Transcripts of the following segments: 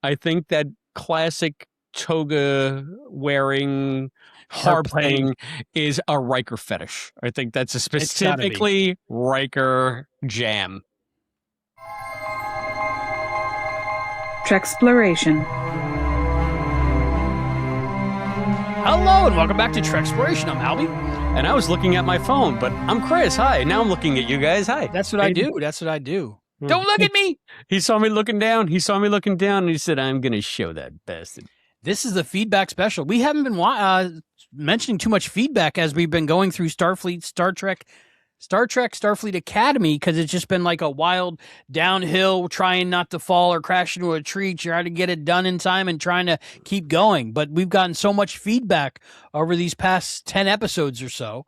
I think that classic toga wearing harp thing is a Riker fetish. I think that's a specifically Riker jam. Trexploration. Hello and welcome back to Trexploration. I'm Albie. And I was looking at my phone, but I'm Chris. Hi. Now I'm looking at you guys. Hi. That's what I do. That's what I do. Don't look at me. He saw me looking down. And he said, I'm going to show that bastard. This is the feedback special. We haven't been mentioning too much feedback as we've been going through Starfleet, Star Trek, Starfleet Academy, because it's just been like a wild downhill, trying not to fall or crash into a tree, trying to get it done in time and trying to keep going. But we've gotten so much feedback over these past 10 episodes or so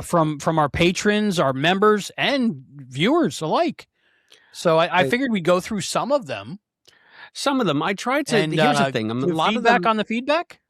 from our patrons, our members, and viewers alike. So I figured we'd go through some of them. I tried to. And, here's the thing. A lot of them on the feedback.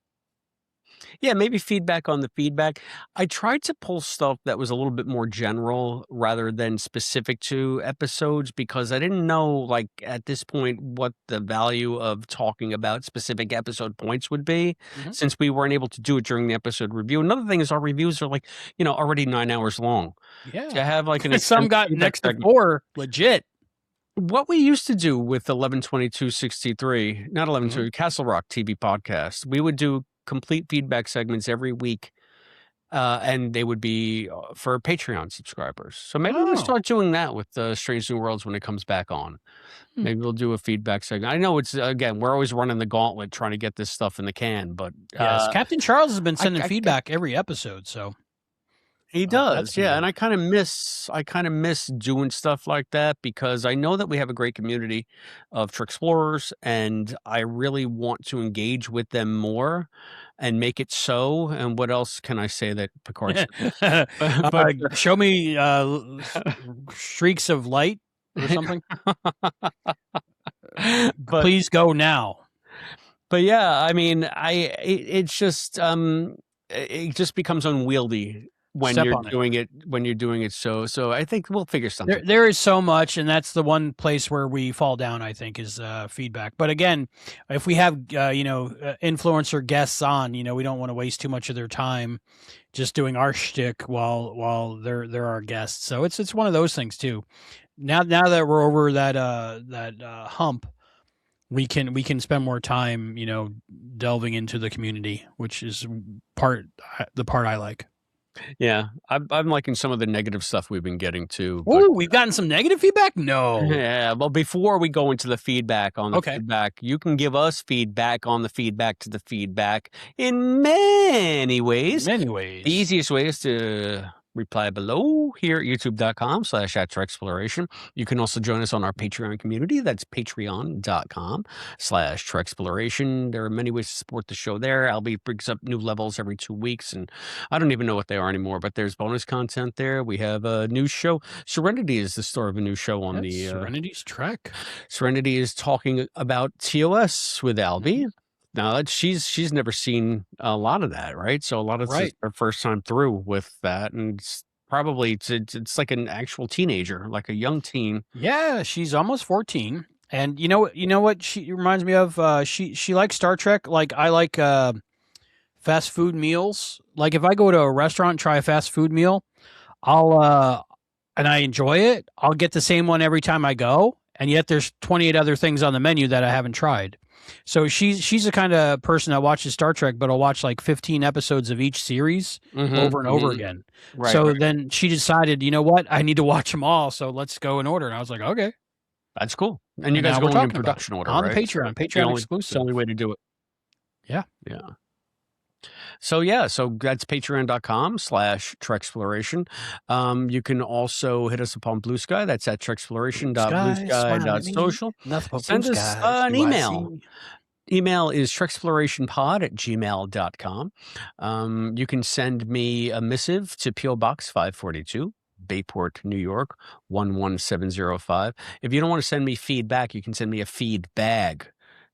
Yeah, maybe feedback on the feedback. I tried to pull stuff that was a little bit more general rather than specific to episodes because I didn't know, like, at this point, what the value of talking about specific episode points would be since we weren't able to do it during the episode review. Another thing is our reviews are like, already 9 hours long. Yeah. To have like an some got next to 4 legit. What we used to do with 11/22/63, not 11/22, Castle Rock TV podcast, we would do complete feedback segments every week, and they would be for Patreon subscribers. So maybe we'll start doing that with Strange New Worlds when it comes back on. Maybe we'll do a feedback segment. I know it's, again, we're always running the gauntlet trying to get this stuff in the can, but... yes, Captain Charles has been sending feedback every episode, so... He does, yeah, and I kind of miss doing stuff like that because I know that we have a great community of Trexplorers, and I really want to engage with them more and make it so. And what else can I say that Picard? Show me streaks of light or something. Please go now. But yeah, I mean, it just becomes unwieldy. When you're doing it, so I think we'll figure something. There is so much, and that's the one place where we fall down, I think, is feedback. But again, if we have influencer guests on, we don't want to waste too much of their time just doing our shtick while they're our guests. So it's one of those things too. Now that we're over that hump, we can spend more time, delving into the community, which is the part I like. Yeah, I'm liking some of the negative stuff we've been getting too. Oh, we've gotten some negative feedback? No. Yeah, well, before we go into the feedback on the feedback, you can give us feedback on the feedback to the feedback in many ways. The easiest way is to reply below here at youtube.com/@Trexploration. You can also join us on our Patreon community. That's patreon.com/Trexploration. There are many ways to support the show there. Albie brings up new levels every 2 weeks, and I don't even know what they are anymore, but there's bonus content there. We have a new show. Serenity is the start of a new show on the... Serenity's Trek. Serenity is talking about TOS with Albie. Now she's never seen a lot of that, right? So a lot of this is her first time through with that, and it's probably it's like an actual teenager, like a young teen. Yeah, she's almost 14, and you know what she reminds me of. She likes Star Trek. Like I like fast food meals. Like if I go to a restaurant and try a fast food meal, and I enjoy it, I'll get the same one every time I go, and yet there's 28 other things on the menu that I haven't tried. So she's the kind of person that watches Star Trek, but will watch like 15 episodes of each series over and over again. Then she decided, you know what? I need to watch them all. So let's go in order. And I was like, okay. That's cool. And you guys go in production order, on the Patreon exclusive. It's the only way to do it. Yeah. Yeah. So that's patreon.com/Trexploration. You can also hit us up on Blue Sky. That's at trexploration.bluesky.social. Send us an email. Email is trexplorationpod@gmail.com. You can send me a missive to P.O. Box 542, Bayport, New York, 11705. If you don't want to send me feedback, you can send me a feed bag.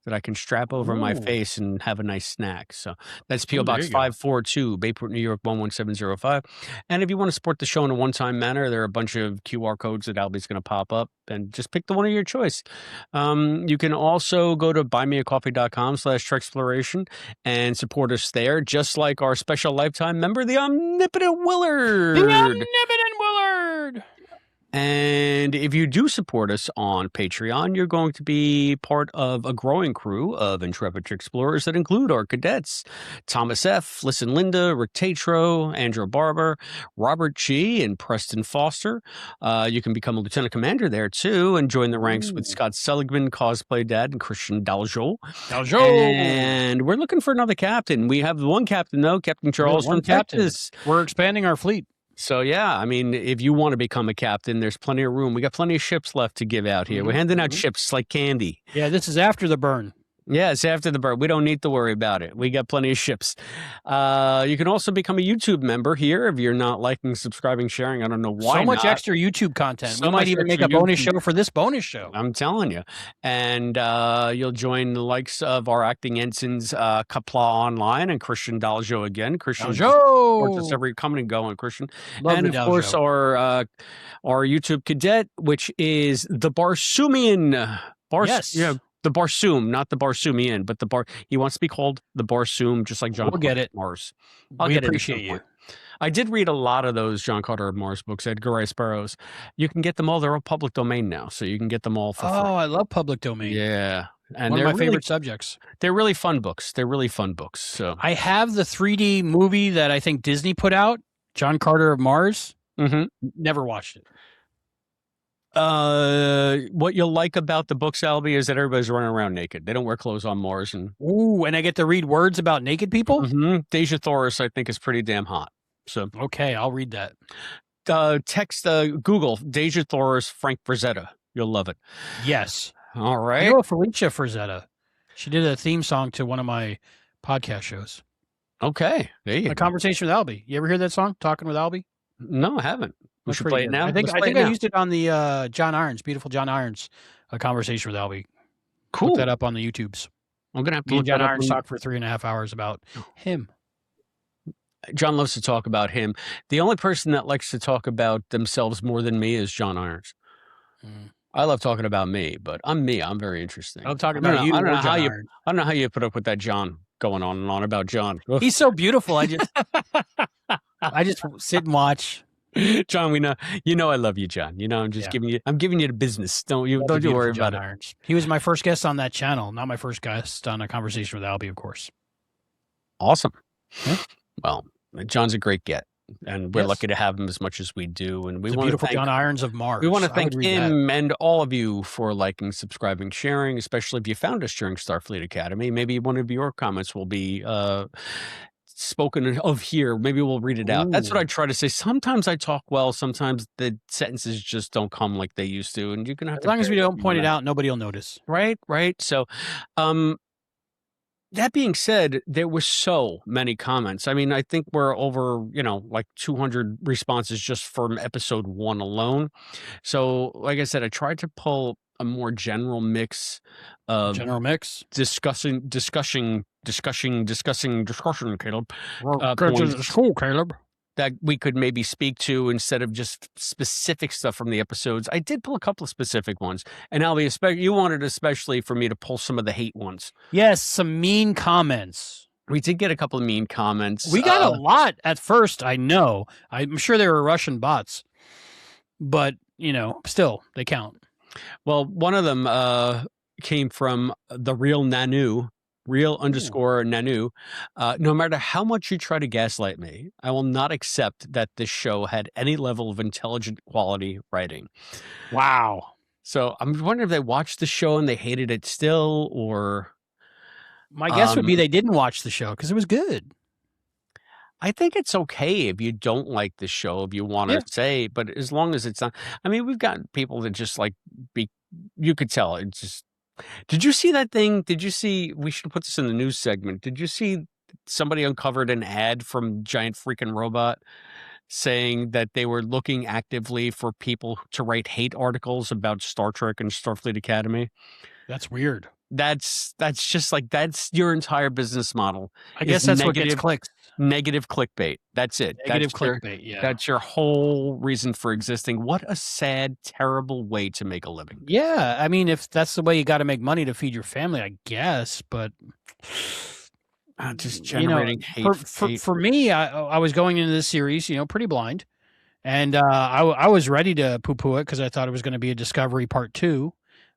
that I can strap over my Ooh. face and have a nice snack. So that's P.O. Ooh, there Box you go. 542, Bayport, New York 11705. And if you want to support the show in a one-time manner, there are a bunch of QR codes that Albie's going to pop up, and just pick the one of your choice. You can also go to buymeacoffee.com/Trexploration and support us there, just like our special lifetime member, the Omnipotent Willard. The Omnipotent Willard! And if you do support us on Patreon, you're going to be part of a growing crew of intrepid explorers that include our cadets, Thomas F., Listen Linda, Rick Tatro, Andrew Barber, Robert G., and Preston Foster. You can become a lieutenant commander there, too, and join the ranks with Scott Seligman, Cosplay Dad, and Christian Daljo. And we're looking for another captain. We have one captain, though, Captain Charles from Texas. We're expanding our fleet. So, yeah, I mean, if you want to become a captain, there's plenty of room. We got plenty of ships left to give out here. We're handing out ships like candy. Yeah, this is after the burn. Yeah, it's after the burn. We don't need to worry about it. We got plenty of ships. You can also become a YouTube member here if you're not liking, subscribing, sharing. I don't know why. So much extra YouTube content. We might even make a bonus show for this bonus show. I'm telling you. And you'll join the likes of our acting ensigns, Kapla Online and Christian Daljo again. Christian supports us every coming and going, Christian. Love and of course our YouTube cadet, which is the Barsumian. Yes. Yeah. The Barsoom, not the Barsumian, but he wants to be called the Barsoom, just like John. We'll get it. Mars. We appreciate you. I did read a lot of those John Carter of Mars books, Edgar Rice Burroughs. You can get them all. They're all public domain now, so you can get them all for free. Oh, I love public domain. Yeah. And one of my favorite subjects. They're really fun books. So I have the 3D movie that I think Disney put out, John Carter of Mars. Never watched it. What you'll like about the books, Albie, is that everybody's running around naked. They don't wear clothes on Mars. And I get to read words about naked people? Deja Thoris, I think, is pretty damn hot. So okay, I'll read that. Google Deja Thoris, Frank Frazetta. You'll love it. Yes. All right. I know Felicia Frazetta. She did a theme song to one of my podcast shows. Okay. There you go. A Conversation with Albie. You ever hear that song, Talking with Albie? No, I haven't. We should play it now. I think I used it on the John Irons, Beautiful John Irons, A Conversation with Albie. Cool. Look that up on the YouTubes. I'm going to have to look John Irons talk for 3.5 hours about him. John loves to talk about him. The only person that likes to talk about themselves more than me is John Irons. I love talking about me, but I'm me. I'm very interesting. I'm talking about you. I don't know how you put up with that John going on and on about John. He's so beautiful. I just sit and watch. John, we know I love you, John. I'm just giving you the business. Don't you worry about it. He was my first guest on that channel, not my first guest on A Conversation with Albie, of course. Awesome. Well, John's a great get, and we're lucky to have him as much as we do. And we want to thank John Irons of Mars. We want to thank him and all of you for liking, subscribing, sharing, especially if you found us during Starfleet Academy. Maybe one of your comments will be spoken of here. Maybe we'll read it out. That's what I try to say. Sometimes I talk well. Sometimes the sentences just don't come like they used to. And you're going to have as long as we don't point it out, nobody will notice. Right. So, that being said, there were so many comments. I mean, I think we're over, like 200 responses just from episode 1 alone. So, like I said, I tried to pull a more general mix of discussing, Caleb. Go to the school, Caleb. That we could maybe speak to instead of just specific stuff from the episodes. I did pull a couple of specific ones. And Albie, you wanted especially for me to pull some of the hate ones. Yes, some mean comments. We did get a couple of mean comments. We got a lot at first, I know. I'm sure they were Russian bots. But, still, they count. Well, one of them came from the real Nanu. Real_Nanu. No matter how much you try to gaslight me, I will not accept that this show had any level of intelligent quality writing. Wow. So I'm wondering if they watched the show and they hated it still, or... My guess would be they didn't watch the show because it was good. I think it's okay if you don't like the show, if you want to say, but as long as it's not... I mean, we've got people that just you could tell, it's just... Did you see that thing? We should put this in the news segment. Did you see somebody uncovered an ad from Giant Freaking Robot saying that they were looking actively for people to write hate articles about Star Trek and Starfleet Academy? That's weird. That's just like, that's your entire business model. I Is guess that's what gets clicks. negative clickbait. That's it. Negative clickbait. Yeah. That's your whole reason for existing. What a sad, terrible way to make a living. Yeah. I mean, if that's the way you got to make money to feed your family, I guess. But just generating hate. For me, I was going into this series, pretty blind, and I was ready to poo-poo it because I thought it was going to be a Discovery Part 2,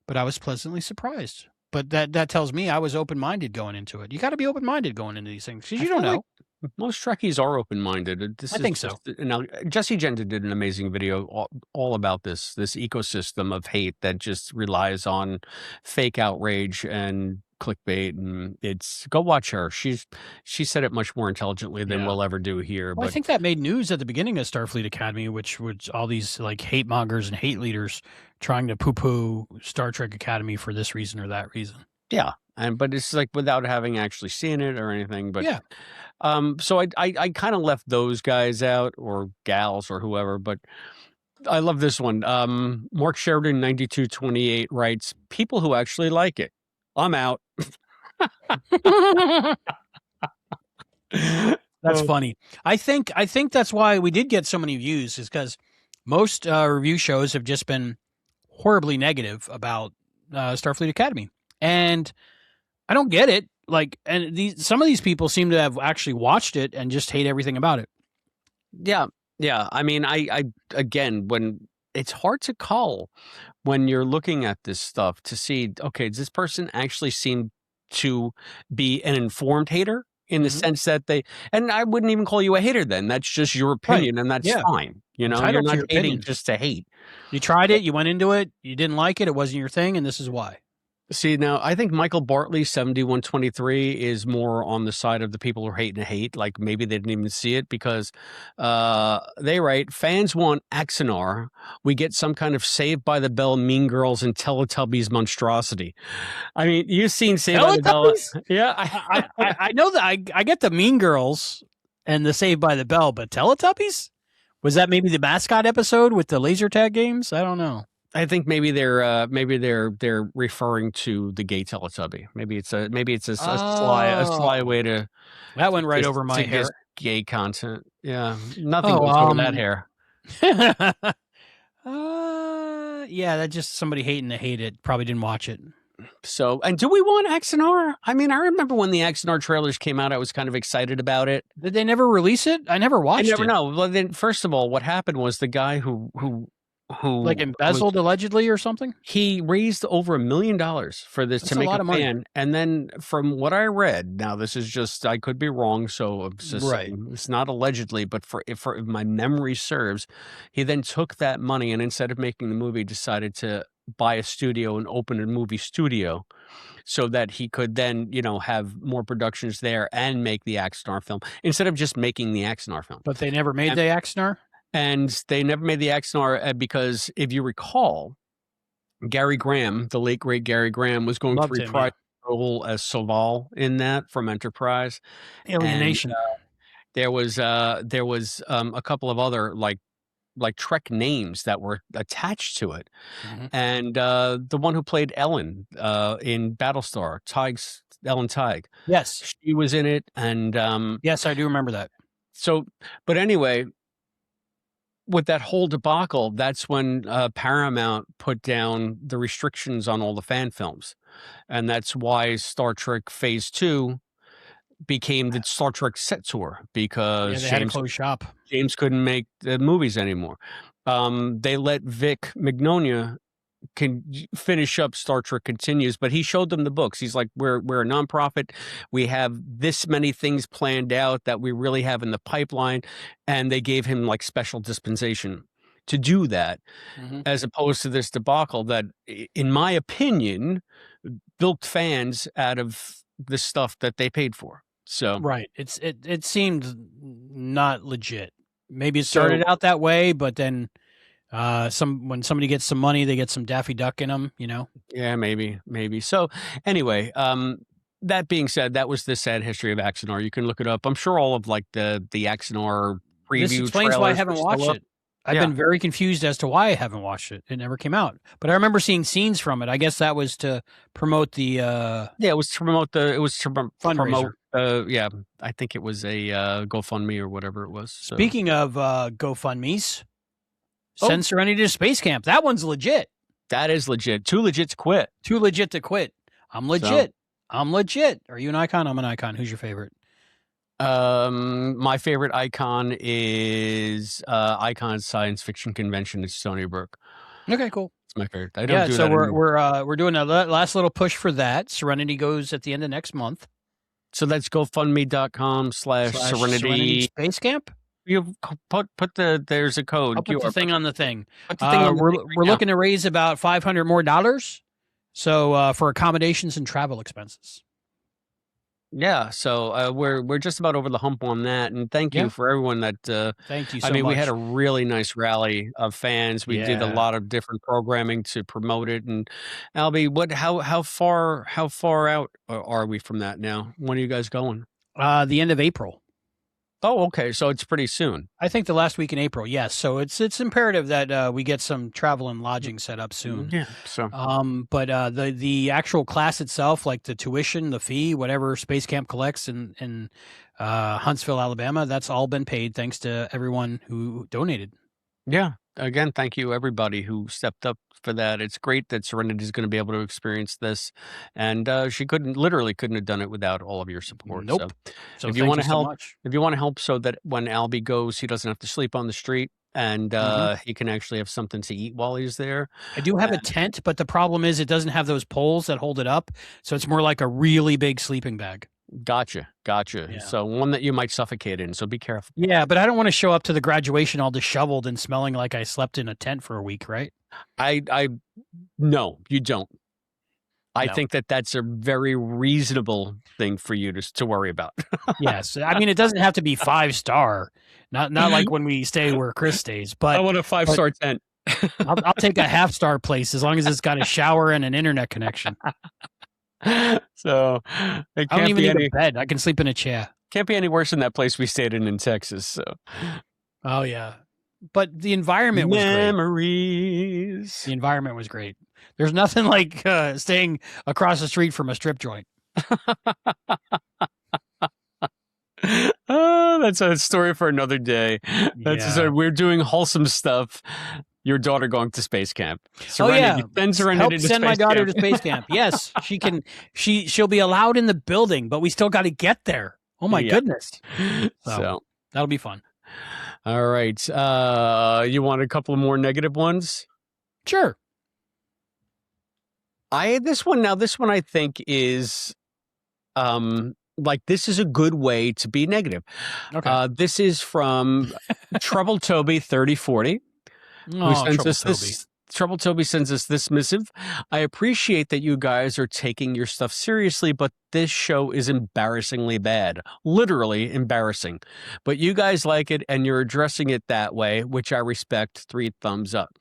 but I was pleasantly surprised. But that tells me I was open-minded going into it. You got to be open-minded going into these things because you don't know. Like most Trekkies are open-minded. I think so. Now, Jesse Genta did an amazing video all about this ecosystem of hate that just relies on fake outrage and clickbait, and go watch her. She said it much more intelligently than we'll ever do here. Well, but I think that made news at the beginning of Starfleet Academy, which was all these like hate mongers and hate leaders trying to poo-poo Star Trek Academy for this reason or that reason. Yeah, but it's like without having actually seen it or anything. But yeah. So I kind of left those guys out, or gals, or whoever, but I love this one. Mark Sheridan 9228 writes, people who actually like it. I'm out. That's funny. I think that's why we did get so many views, is because most review shows have just been horribly negative about Starfleet Academy, and I don't get it. Like, and some of these people seem to have actually watched it and just hate everything about it. Yeah. I mean, I again, when it's hard to call when you're looking at this stuff to see, okay, does this person actually seem to be an informed hater in the sense that and I wouldn't even call you a hater then. That's just your opinion, and that's fine. You're not hating just to hate. You tried it, you went into it, you didn't like it wasn't your thing, and this is why. See, now, I think Michael Bartley, 7123, is more on the side of the people who hate and hate. Like, maybe they didn't even see it because they write, fans want Axanar. We get some kind of Saved by the Bell, Mean Girls, and Teletubbies monstrosity. I mean, you've seen Saved by the Bell. Yeah. I know that. I get the Mean Girls and the Saved by the Bell, but Teletubbies? Was that maybe the mascot episode with the laser tag games? I don't know. I think maybe they're referring to the gay Teletubby. Maybe it's a sly way to that went right over my hair. Gay content. Yeah, nothing goes over that hair. Yeah, that just somebody hating to hate it. Probably didn't watch it. So, and do we want Axanar? I mean, I remember when the Axanar trailers came out, I was kind of excited about it. Did they never release it? I never watched it. I never know. Well, then, first of all, what happened was the guy who like embezzled allegedly or something. He raised over $1 million for this. That's to make a fan, and then from what I read, now this is just, I could be wrong, so it's not allegedly, but for if my memory serves, he then took that money and instead of making the movie, decided to buy a studio and open a movie studio, so that he could then have more productions there and make the Axanar film instead of just making the Axanar film. But they never made the Axanar. And they never made the Axanar because, if you recall, Gary Graham, the late great Gary Graham, was going to reprise his role as Soval in that from Enterprise. Alienation. And, there was a couple of other like Trek names that were attached to it, and the one who played Ellen in Battlestar, Ellen Tighe. Yes, she was in it, and yes, I do remember that. So, but anyway, with that whole debacle, that's when Paramount put down the restrictions on all the fan films. And that's why Star Trek Phase 2 became the Star Trek set tour, because they had to close shop. James couldn't make the movies anymore. They let Vic Mignogna can finish up Star Trek Continues, but he showed them the books. He's like, we're a nonprofit. We have this many things planned out that we really have in the pipeline. And they gave him like special dispensation to do that, as opposed to this debacle that, in my opinion, bilked fans out of the stuff that they paid for. So, right. It seemed not legit. Maybe it started out that way, but then when somebody gets some money, they get some Daffy Duck in them, Yeah, maybe. So anyway, that being said, that was the sad history of Axanar. You can look it up. I'm sure all of like the Axanar preview. This explains why I haven't watched it. I've been very confused as to why I haven't watched it. It never came out, but I remember seeing scenes from it. I guess that was to promote the it was to promote fundraiser. I think it was a GoFundMe or whatever it was. So. Speaking of GoFundMe's, send Serenity to space camp. That one's legit. That is legit. Too legit to quit. Too legit to quit. I'm legit. I'm legit. Are you an icon? I'm an icon. Who's your favorite? My favorite icon is Icon Science Fiction Convention at Stony Brook. Okay, cool. It's my favorite. I don't do so that anymore. we're doing a last little push for that. Serenity goes at the end of next month. So that's GoFundMe.com/Serenity Space Camp. You put there's a code. I'll put the thing on the thing. We're looking to raise about $500 more. So for accommodations and travel expenses. Yeah, so we're just about over the hump on that, and thank you for everyone that. Thank you so much. We had a really nice rally of fans. We did a lot of different programming to promote it. And Albie, how far out are we from that now? When are you guys going? The end of April. Oh, okay. So it's pretty soon. I think the last week in April. Yes. So it's imperative that we get some travel and lodging set up soon. Yeah. So. But the actual class itself, like the tuition, the fee, whatever Space Camp collects in Huntsville, Alabama, that's all been paid thanks to everyone who donated. Yeah. Again, thank you everybody who stepped up for that. It's great that Serenity is going to be able to experience this, and she literally couldn't have done it without all of your support. Nope. So if you want to help, so that when Albie goes, he doesn't have to sleep on the street, and he can actually have something to eat while he's there. I do have a tent, but the problem is it doesn't have those poles that hold it up, so it's more like a really big sleeping bag. Gotcha. Yeah. So one that you might suffocate in, so be careful. Yeah, but I don't want to show up to the graduation all disheveled and smelling like I slept in a tent for a week, right? No, you don't. I think that's a very reasonable thing for you to worry about. Yes. I mean, it doesn't have to be 5-star, not like when we stay where Chris stays, but I want a 5-star tent. I'll take a half-star place as long as it's got a shower and an internet connection. So I don't even need a bed. I can sleep in a chair. Can't be any worse than that place we stayed in Texas. So. Oh yeah, but the environment was Memories. Great. The environment was great. There's nothing like staying across the street from a strip joint. Oh, that's a story for another day. We're doing wholesome stuff. Your daughter going to space camp. Send my daughter to space camp. Yes, she can. She'll be allowed in the building, but we still got to get there. Oh my goodness! So that'll be fun. All right. You want a couple more negative ones? Sure. This one I think is, this is a good way to be negative. Okay. This is from Trouble Toby 3040. Trouble Toby sends us this missive. I appreciate that you guys are taking your stuff seriously, but this show is embarrassingly bad. Literally embarrassing. But you guys like it and you're addressing it that way, which I respect. 3 thumbs up.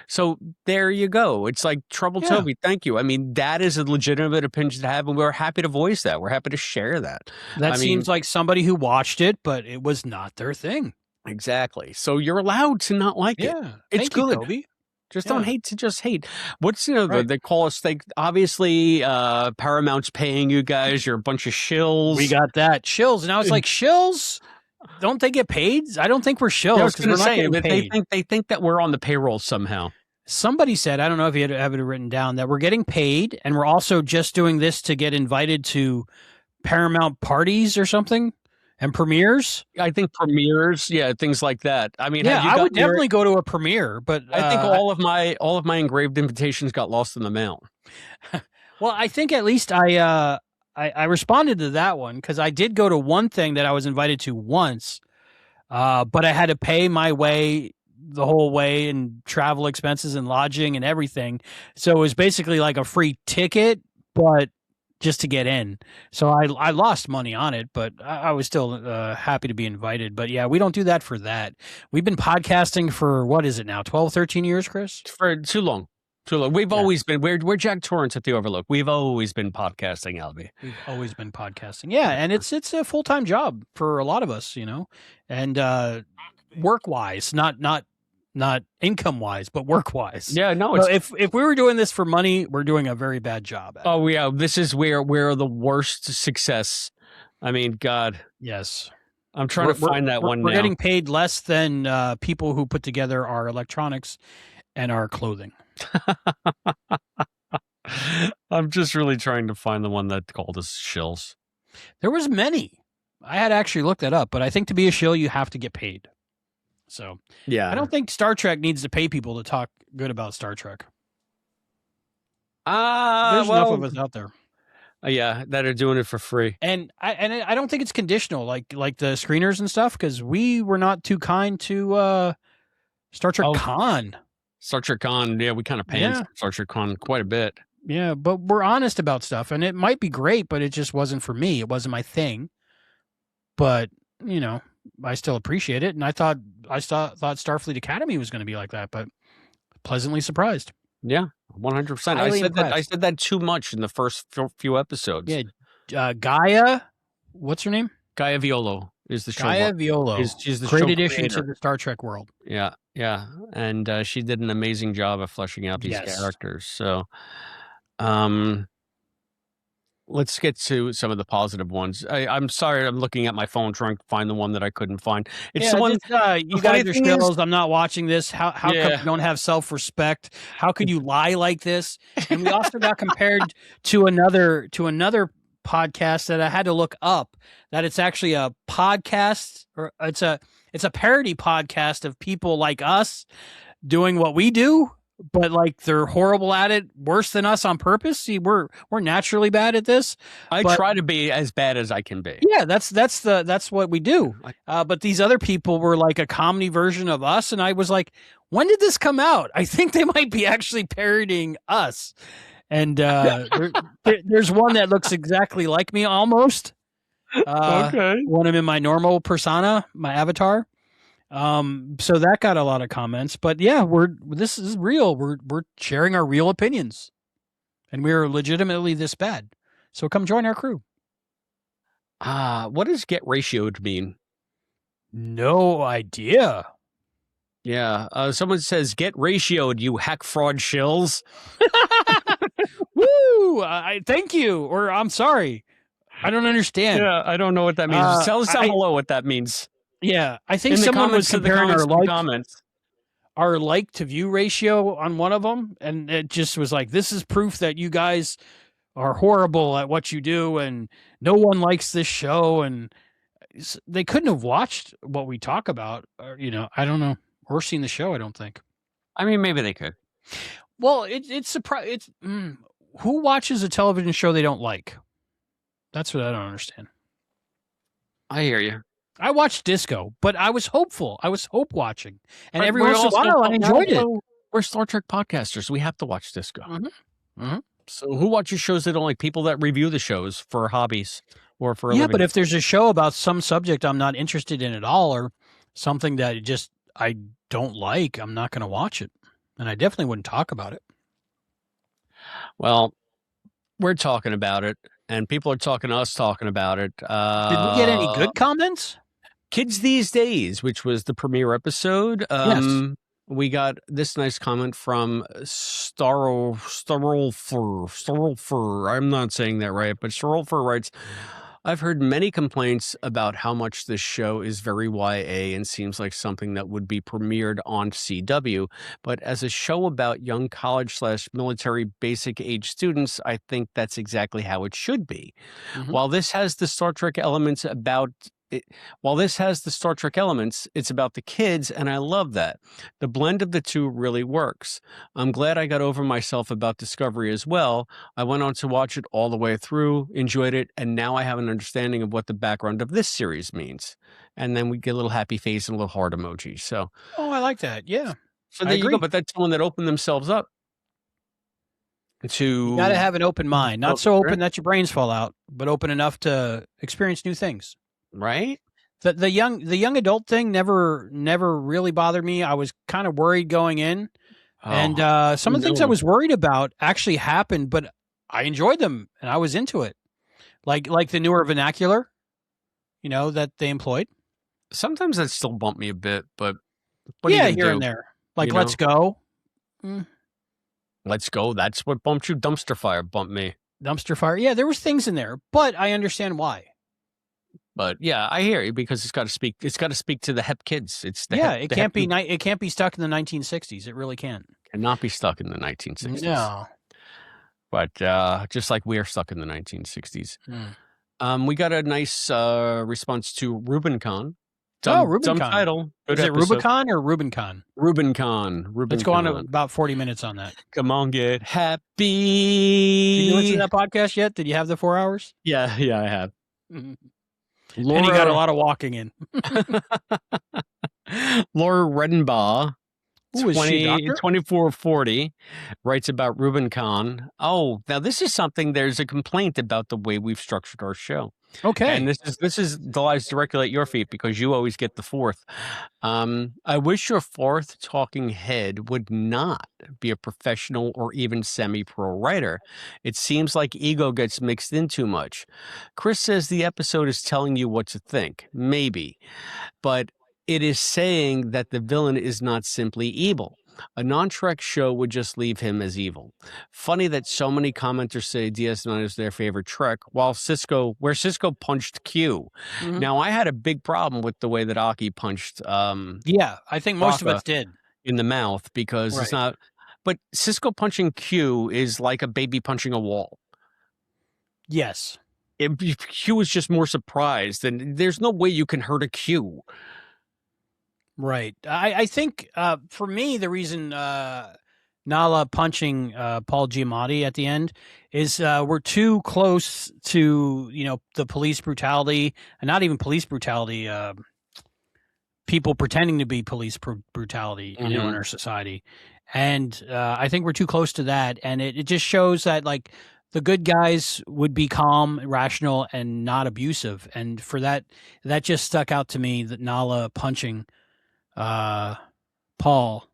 So there you go. It's like Trouble Toby. Thank you. I mean, that is a legitimate opinion to have, and we're happy to voice that. We're happy to share that. That seems like somebody who watched it, but it was not their thing. Exactly. So you're allowed to not like it. It's good. Toby. Just don't hate to just hate. What's they call us? Obviously, Paramount's paying you guys. You're a bunch of shills. We got that shills, and I was like, shills. Don't they get paid? I don't think we're shills. I was going to say, but they think that we're on the payroll somehow. Somebody said, I don't know if you have it written down, that we're getting paid, and we're also just doing this to get invited to Paramount parties or something. And premieres? I think premieres, things like that. I mean, I would definitely go to a premiere, but I think all of my engraved invitations got lost in the mail. Well, I think at least I responded to that one because I did go to one thing that I was invited to once, but I had to pay my way the whole way and travel expenses and lodging and everything. So it was basically like a free ticket, but just to get in. So I lost money on it, but I was still happy to be invited. But yeah, we don't do that for that. We've been podcasting for, what is it now, 12, 13 years, Chris? For too long. We've always been, we're Jack Torrance at the Overlook. We've always been podcasting, Albie. We've always been podcasting. Yeah, and it's a full-time job for a lot of us, and work-wise, not not income-wise, but work-wise. Yeah, no, So it's if we were doing this for money, we're doing a very bad job at it. oh yeah, this is where we're the worst success. I mean, God, Yes. I'm trying to find that one We're now. getting paid less than people who put together our electronics and our clothing. I'm just really trying to find the one that called us shills. There was many. I had actually looked that up, but I think to be a shill, you have to get paid. So Yeah, I don't think Star Trek needs to pay people to talk good about Star Trek. There's enough of us out there. Yeah, that are doing it for free. And I don't think it's conditional like the screeners and stuff, because we were not too kind to Star Trek Con. Star Trek Con, yeah, we kind of panned Star Trek Con quite a bit. Yeah, but we're honest about stuff, and it might be great, but it just wasn't for me. It wasn't my thing. But I still appreciate it, and I thought Starfleet Academy was going to be like that, but pleasantly surprised. Yeah, 100%. I said that too much in the first few episodes. Yeah, Gaia, what's her name? Gaia Violo is the show. Gaia Violo. She's the great show addition creator to the Star Trek world. Yeah, and she did an amazing job of fleshing out these characters. So, let's get to some of the positive ones. I'm sorry, I'm looking at my phone trying to find the one that I couldn't find. It's the one you guys are skills. I'm not watching this. How come you don't have self-respect? How could you lie like this? And we also got compared to another podcast that I had to look up, that it's actually a podcast, or it's a parody podcast of people like us doing what we do, but like they're horrible at it, worse than us on purpose. See, we're naturally bad at this. I try to be as bad as I can be. Yeah, that's what we do. But these other people were like a comedy version of us, and I was like, when did this come out? I think they might be actually parodying us. And there's one that looks exactly like me almost. Okay. When I'm in my normal persona, my avatar. So that got a lot of comments, but yeah, this is real. We're sharing our real opinions, and we're legitimately this bad. So come join our crew. What does get ratioed mean? No idea. Yeah. Someone says, get ratioed, you hack fraud shills. Woo! Thank you. Or I'm sorry. I don't understand. Yeah, I don't know what that means. Tell us down below what that means. Yeah, I think someone was comparing our like to view ratio on one of them, and it just was like, this is proof that you guys are horrible at what you do, and no one likes this show, and they couldn't have watched what we talk about, or, I don't know, or seen the show, I don't think. I mean, maybe they could. Well, it's who watches a television show they don't like? That's what I don't understand. I hear you. I watched Disco, but I was hopeful. I was hope watching, and every once in a while I enjoyed it. We're Star Trek podcasters. We have to watch Disco. Mm-hmm. Mm-hmm. So who watches shows they don't like? People that review the shows for hobbies or for a living. But if there's a show about some subject I'm not interested in at all, or something that just I don't like, I'm not going to watch it, and I definitely wouldn't talk about it. Well, we're talking about it, and people are talking to us talking about it. Did we get any good comments? Kids These Days, which was the premiere episode. Yes. We got this nice comment from Starolfer. I'm not saying that right, but Starolfer writes, I've heard many complaints about how much this show is very YA and seems like something that would be premiered on CW. But as a show about young college/military basic age students, I think that's exactly how it should be. Mm-hmm. While this has the Star Trek elements it's about the kids, and I love that. The blend of the two really works. I'm glad I got over myself about Discovery as well. I went on to watch it all the way through, enjoyed it, and now I have an understanding of what the background of this series means. And then we get a little happy face and a little heart emoji. So, I like that. Yeah. So there you go. But that's someone that opened themselves up to. You got to have an open mind, not so open that your brains fall out, but open enough to experience new things. Right. The young adult thing never really bothered me. I was kind of worried going in, and some of the things I was worried about actually happened, but I enjoyed them and I was into it. Like the newer vernacular, that they employed. Sometimes that still bumped me a bit, but here and there. Like, let's go. Let's go. That's what bumped you. Dumpster fire bumped me. Dumpster fire. Yeah, there was things in there, but I understand why. But yeah, I hear you because it's got to speak. It's got to speak to the hep kids. It's the it can't be. It can't be stuck in the 1960s. It really can't. Cannot be stuck in the 1960s. No. But just like we are stuck in the 1960s. We got a nice response to Rubicon. Rubicon. Title. Is it Rubicon or Rubicon? Rubicon. Let's go on about 40 minutes on that. Come on, get happy. Did you listen to that podcast yet? Did you have the 4 hours? Yeah, I have. Laura, and he got a lot of walking in. Laura Redenbaugh, 2440, writes about Rubicon. Oh, now this is something. There's a complaint about the way we've structured our show. Okay, and this lies directly at your feet because you always get the fourth. I wish your fourth talking head would not be a professional or even semi-pro writer. It seems like ego gets mixed in too much. Chris says the episode is telling you what to think, maybe, but it is saying that the villain is not simply evil. A non-Trek show would just leave him as evil. Funny that so many commenters say DS9 is their favorite Trek, while Cisco punched Q. Now, I had a big problem with the way that Aki punched. Yeah, I think most of us did. In the mouth because it's not. But Cisco punching Q is like a baby punching a wall. Yes. Q is just more surprised, and there's no way you can hurt a Q. Right. I think for me, the reason Nala punching Paul Giamatti at the end is we're too close to, the police brutality, and not even police brutality, people pretending to be police brutality, in our society. And I think we're too close to that. And it just shows that, like, the good guys would be calm, rational, and not abusive. And for that just stuck out to me, that Nala punching Paul.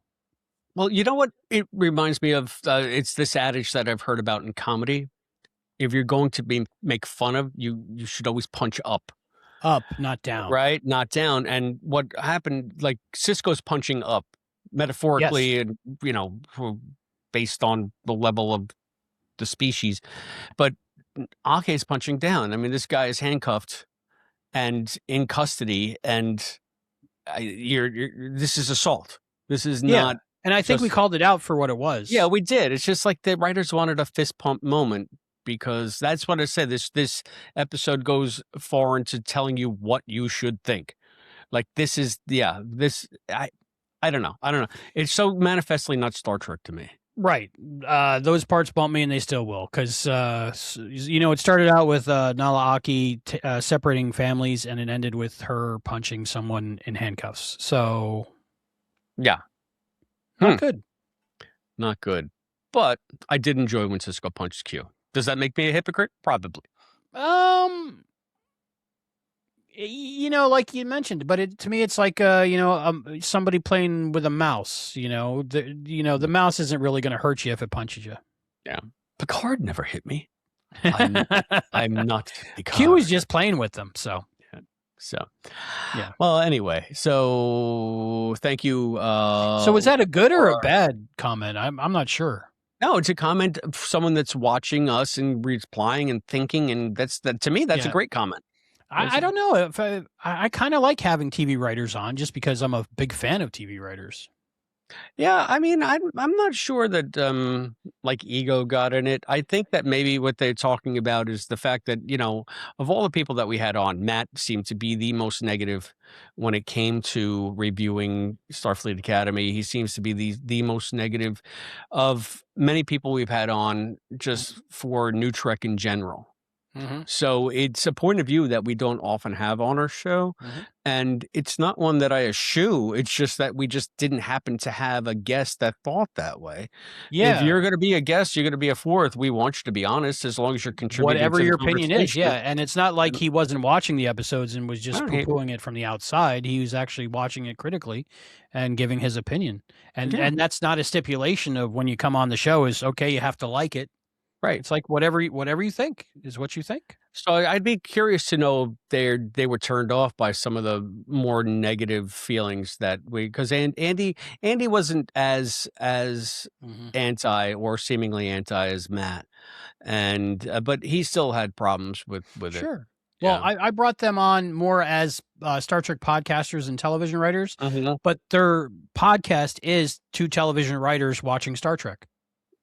Well, you know what it reminds me of? It's this adage that I've heard about in comedy. If you're going to make fun of, you should always punch up. Up, not down. Right? Not down. And what happened, like Cisco's punching up metaphorically and, based on the level of the species. But Ake's punching down. I mean, this guy is handcuffed and in custody, and this is assault. This is not. And I think we called it out for what it was. Yeah, we did. It's just like the writers wanted a fist pump moment, because that's what I said. This episode goes far into telling you what you should think. Like this is I don't know. It's so manifestly not Star Trek to me. Right. Those parts bump me, and they still will, because it started out with Nala Aki separating families, and it ended with her punching someone in handcuffs. So yeah, not good. Not good. But I did enjoy when Cisco punched Q. Does that make me a hypocrite? Probably. Like you mentioned, but to me, it's like somebody playing with a mouse. The mouse isn't really going to hurt you if it punches you. Yeah, Picard never hit me. I'm not Picard. Q was just playing with them, so. Yeah. Well, anyway, so thank you. So was that a good or a bad comment? I'm not sure. No, it's a comment of someone that's watching us and replying and thinking, and to me, that's a great comment. I don't know if I kind of like having TV writers on, just because I'm a big fan of TV writers. Yeah, I mean, I'm not sure that like ego got in it. I think that maybe what they're talking about is the fact that, of all the people that we had on, Matt seemed to be the most negative when it came to reviewing Starfleet Academy. He seems to be the most negative of many people we've had on, just for New Trek in general. So it's a point of view that we don't often have on our show, and it's not one that I eschew. It's just that we just didn't happen to have a guest that thought that way. Yeah. If you're going to be a guest, you're going to be a fourth. We want you to be honest, as long as you're contributing. Whatever your opinion is, yeah. And it's not like he wasn't watching the episodes and was just poo-pooing it from the outside. He was actually watching it critically and giving his opinion. And that's not a stipulation of when you come on the show is, okay, you have to like it. Right. It's like whatever you think is what you think. So I'd be curious to know they were turned off by some of the more negative feelings that because Andy wasn't as anti or seemingly anti as Matt, and but he still had problems with it. Sure. Yeah. Well, I brought them on more as Star Trek podcasters and television writers, but their podcast is two television writers watching Star Trek.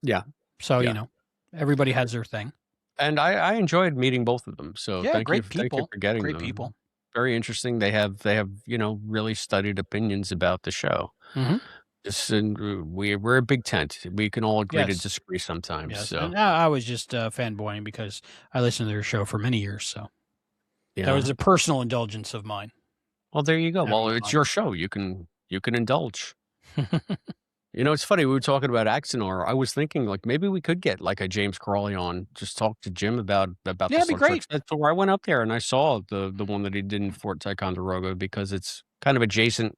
Yeah. So, everybody has their thing. And I enjoyed meeting both of them. So thank you for getting great them. People. Very interesting. They have really studied opinions about the show. We're a big tent. We can all agree to disagree sometimes. Yes. So And I was just fanboying because I listened to their show for many years. So that was a personal indulgence of mine. Well, there you go. Well, it's your show. You can indulge. It's funny. We were talking about Axanar. I was thinking like maybe we could get like a James Crawley on, just talk to Jim about the that'd be great. So I went up there and I saw the one that he did in Fort Ticonderoga because it's kind of adjacent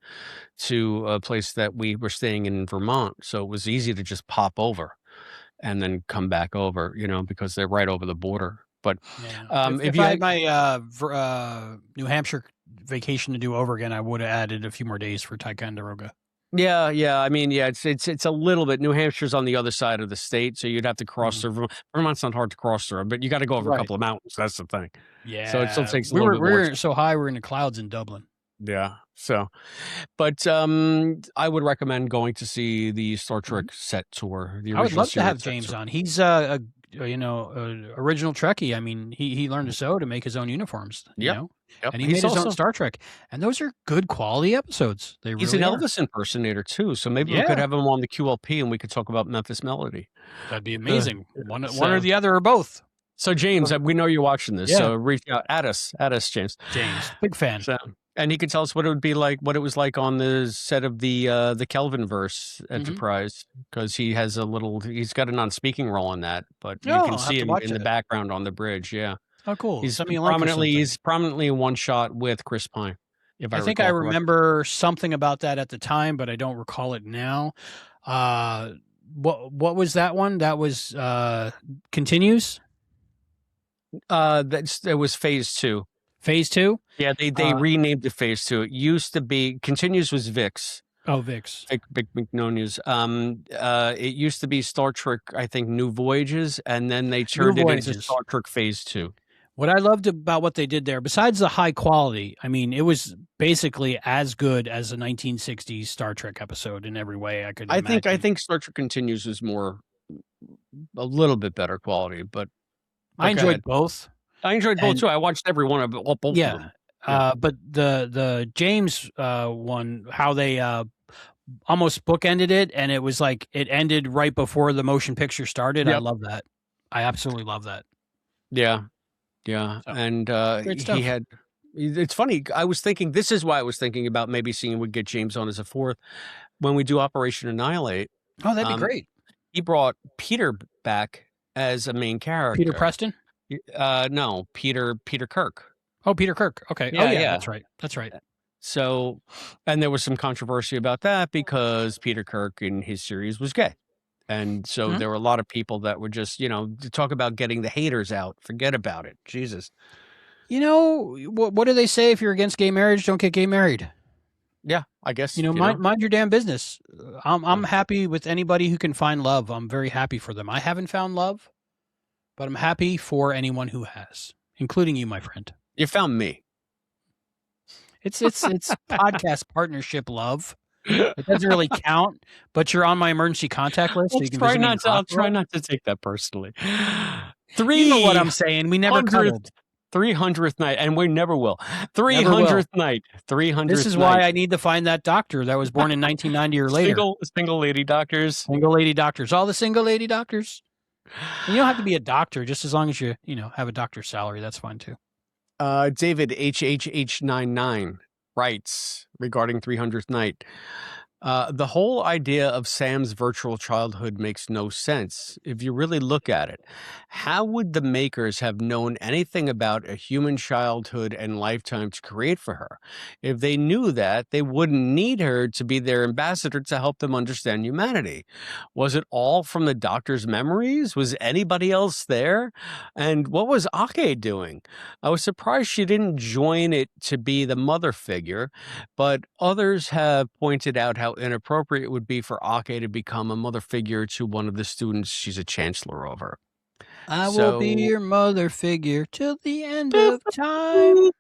to a place that we were staying in Vermont. So it was easy to just pop over and then come back over, because they're right over the border. But if I had my New Hampshire vacation to do over again, I would have added a few more days for Ticonderoga. Yeah. I mean, it's a little bit. New Hampshire's on the other side of the state, so you'd have to cross through. Vermont's not hard to cross through, but you got to go over a couple of mountains. That's the thing. Yeah. So it still takes a little bit more. We're so high, we're in the clouds in Dublin. Yeah. So, but I would recommend going to see the Star Trek set tour. I would love to have James on. He's a original Trekkie. I mean, he learned to sew to make his own uniforms. Yep. And he made his own Star Trek. And those are good quality episodes. He's an Elvis impersonator too. So maybe we could have him on the QLP and we could talk about Memphis Melody. That'd be amazing. One or the other or both. So James, we know you're watching this. So reach out at us, James. James, big fan. So, and he could tell us what it was like on the set of the Kelvinverse Enterprise, because he's got a non-speaking role in that, but you can see him in the background on the bridge. Yeah. Oh, cool. He's prominently in one shot with Chris Pine. I think I remember something about that at the time, but I don't recall it now. What was that one? That was Continues? It was Phase 2. Phase 2? Yeah, they renamed it Phase 2. It used to be Continues was Vix. Oh, Vix. Vic Mignogna's. It used to be Star Trek, I think, New Voyages, and then they turned it into Star Trek Phase 2. What I loved about what they did there, besides the high quality, I mean, it was basically as good as a 1960s Star Trek episode in every way I could imagine. I think Star Trek Continues was a little bit better quality, but I enjoyed both. I enjoyed both too. I watched every one of them. Both of them. But the James one, how they almost bookended it, and it was like it ended right before the motion picture started. Yep. I love that. I absolutely love that. Yeah. So, and he had. It's funny. This is why I was thinking about maybe seeing we get James on as a fourth when we do Operation Annihilate. Oh, that'd be great. He brought Peter back as a main character. Peter Preston? No, Peter Kirk. Oh, Peter Kirk. Okay. Yeah. That's right. So, and there was some controversy about that because Peter Kirk in his series was gay. And so there were a lot of people that were just, to talk about getting the haters out. Forget about it. Jesus. What do they say? If you're against gay marriage, don't get gay married. Yeah, I guess. Mind your damn business. I'm happy with anybody who can find love. I'm very happy for them. I haven't found love, but I'm happy for anyone who has, including you, my friend. You found me. It's podcast partnership love. It doesn't really count, but you're on my emergency contact list. So you can I'll try not to take that personally. You know what I'm saying? We never cuddled. 300th night, and we never will. 300th night. 300th. This is why I need to find that doctor that was born in 1990 or later. Single lady doctors. Single lady doctors. All the single lady doctors. And you don't have to be a doctor, just as long as you have a doctor's salary. That's fine too. David HHH99 writes regarding 300th night. The whole idea of Sam's virtual childhood makes no sense if you really look at it. How would the makers have known anything about a human childhood and lifetime to create for her? If they knew that, they wouldn't need her to be their ambassador to help them understand humanity. Was it all from the doctor's memories? Was anybody else there? And what was Ake doing? I was surprised she didn't join it to be the mother figure, but others have pointed out how inappropriate it would be for Ake to become a mother figure to one of the students she's a chancellor over. I will be So, your mother figure till the end of time.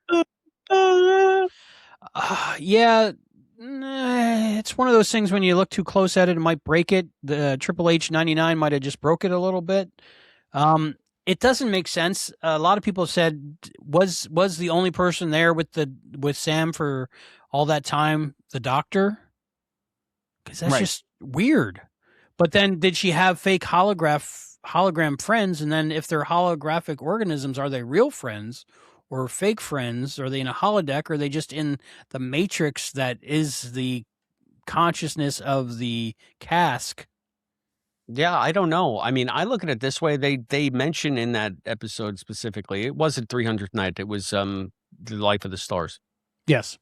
Yeah, it's one of those things when you look too close at it, it might break it. The Triple H 99 might have just broke it a little bit. It doesn't make sense. A lot of people have said, was the only person there with Sam for all that time the doctor? Because that's right. just weird. But then, did she have fake hologram friends? And then, if they're holographic organisms, are they real friends or fake friends? Are they in a holodeck? Or are they just in the matrix that is the consciousness of the cask? Yeah, I don't know. I mean, I look at it this way. They mention in that episode specifically, it wasn't 300th night. It was the life of the stars. Yes.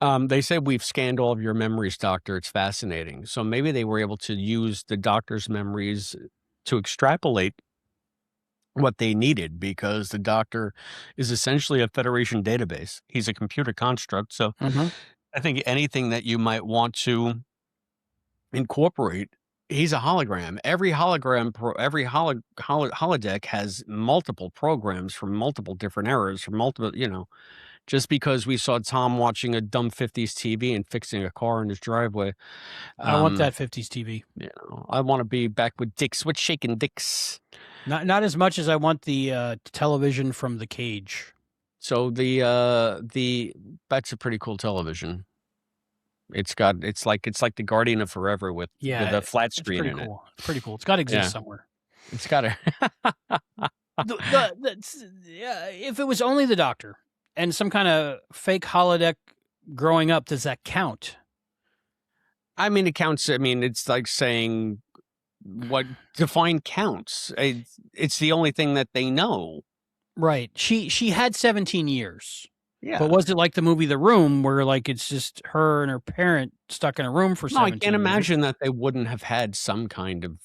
They said, we've scanned all of your memories, doctor. It's fascinating. So maybe they were able to use the doctor's memories to extrapolate what they needed, because the doctor is essentially a Federation database. He's a computer construct. So I think anything that you might want to incorporate, he's a hologram. Every hologram, holodeck has multiple programs from multiple different eras, from multiple, just because we saw Tom watching a dumb 50s TV and fixing a car in his driveway. I want that 50s TV. I want to be back with dicks, with shaking dicks. Not as much as I want the television from The Cage. So that's a pretty cool television. It's like the Guardian of Forever with a flat screen in it. It's pretty cool. It's got to exist somewhere. It's got to. If it was only the doctor and some kind of fake holodeck growing up, does that count? I mean, it counts. I mean, it's like saying what define counts. It's the only thing that they know. Right. She had 17 years. Yeah. But was it like the movie The Room, where like it's just her and her parent stuck in a room for 17 years? No, I can't imagine years? that they wouldn't have had some kind of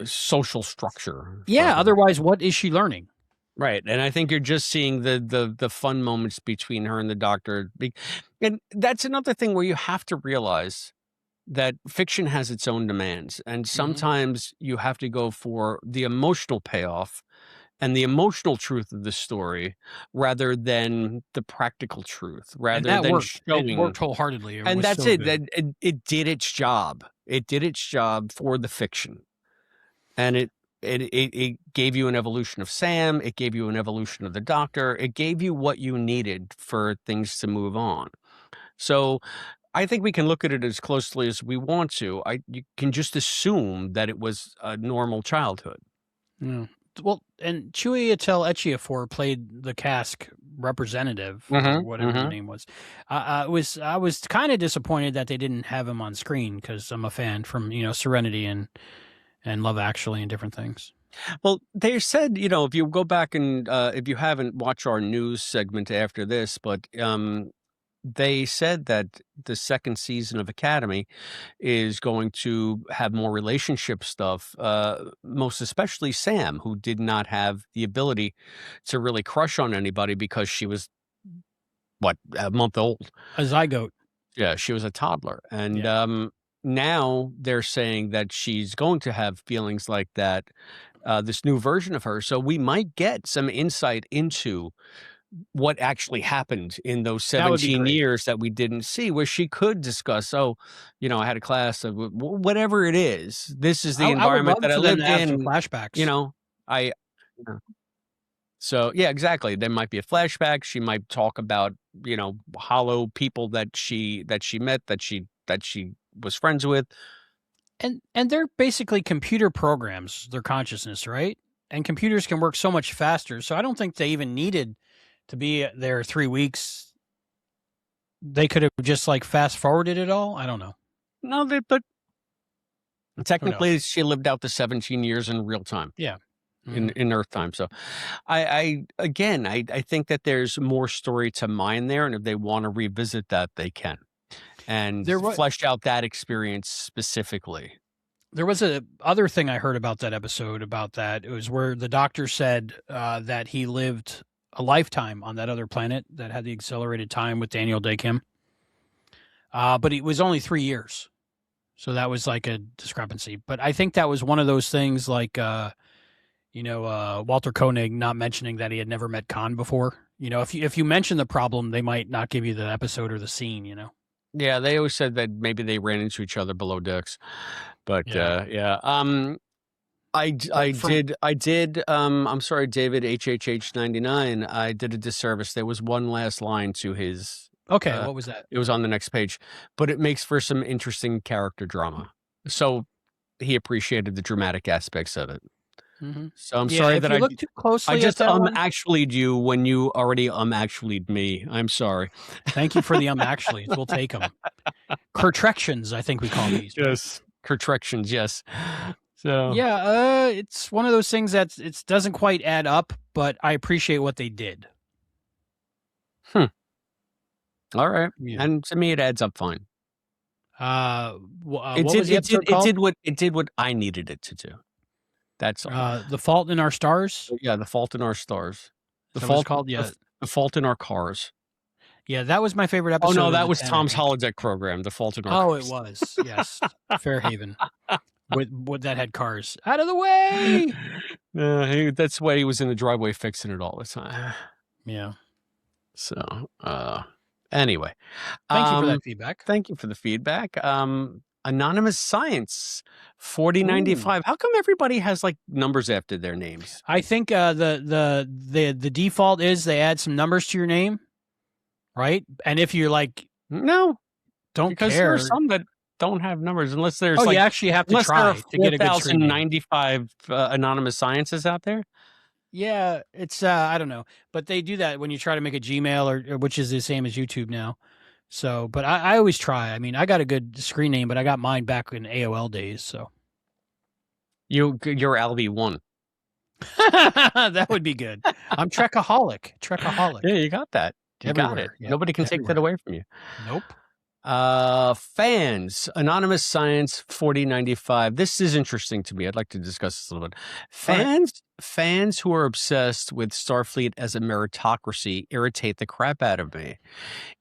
social structure. Yeah. Otherwise, what is she learning? Right. And I think you're just seeing the fun moments between her and the doctor. And that's another thing where you have to realize that fiction has its own demands. And sometimes you have to go for the emotional payoff and the emotional truth of the story rather than the practical truth, rather than showing. It worked wholeheartedly. And that's so it. It did its job. It did its job for the fiction. And it gave you an evolution of Sam. It gave you an evolution of the doctor. It gave you what you needed for things to move on. So I think we can look at it as closely as we want to. You can just assume that it was a normal childhood. Yeah. Well, and Chiwetel Ejiofor played the cask representative, or whatever the name was. I was kind of disappointed that they didn't have him on screen, because I'm a fan from Serenity and Love Actually and different things. Well, they said, if you go back and if you haven't watched our news segment after this, but they said that the second season of Academy is going to have more relationship stuff, most especially Sam, who did not have the ability to really crush on anybody because she was, a month old? A zygote. Yeah, she was a toddler. And now they're saying that she's going to have feelings like that, this new version of her. So we might get some insight into what actually happened in those 17 years that we didn't see, where she could discuss, I had a class of whatever it is. This is the environment that I lived in. Flashbacks. So yeah, exactly. There might be a flashback. She might talk about, hollow people that she met, that she was friends with. And they're basically computer programs, their consciousness, right? And computers can work so much faster. So I don't think they even needed to be there 3 weeks. They could have just fast forwarded it all. I don't know. but technically knows? she lived out the 17 years in real time. Yeah. In Earth time. So I think that there's more story to mine there. And if they want to revisit that, they can. And flesh out that experience specifically. There was a other thing I heard about that episode about that. It was where the doctor said that he lived a lifetime on that other planet that had the accelerated time with Daniel Day Kim. But it was only 3 years. So that was like a discrepancy. But I think that was one of those things like, Walter Koenig not mentioning that he had never met Khan before. If you mention the problem, they might not give you the episode or the scene, Yeah, they always said that maybe they ran into each other below decks. But yeah. I did I'm sorry, David HHH99. I did a disservice. There was one last line to his Okay, what was that? It was on the next page, but it makes for some interesting character drama. So he appreciated the dramatic aspects of it. Mm-hmm. So I'm sorry that I look too closely. I just actually'd you when you already actually'd me. I'm sorry. Thank you for the actuallys. We'll take them. Curtrections, I think we call these. Yes, curtrections. Yes. So yeah, it's one of those things that it doesn't quite add up, but I appreciate what they did. All right, and to me, it adds up fine. It did what I needed it to do. That's all. The Fault in Our Stars. Yeah, The Fault in Our Stars. The Fault The Fault in Our Cars. Yeah, that was my favorite episode. Oh no, that was Tom's holodeck program. The Fault in Our Cars. Oh, it was. Yes, Fairhaven. With that had cars out of the way. That's why he was in the driveway fixing it all the time. Yeah. So, anyway, thank you for that feedback. Thank you for the feedback. Anonymous Science 4095. How come everybody has like numbers after their names? I think the default is they add some numbers to your name, right? And if you're like, no, don't because care. There are some that don't have numbers unless there's you actually have to try to get a good screen name. 4,095 anonymous sciences out there. Yeah, it's I don't know, but they do that when you try to make a Gmail or which is the same as YouTube now. So, but I always try. I mean, I got a good screen name, but I got mine back in AOL days. So, you're Albie 1. That would be good. I'm Trekaholic. Yeah, you got that. You got it. Yep. Nobody can take that away from you. Nope. Fans, Anonymous Science 4095. This is interesting to me. I'd like to discuss this a little bit. Fans who are obsessed with Starfleet as a meritocracy irritate the crap out of me.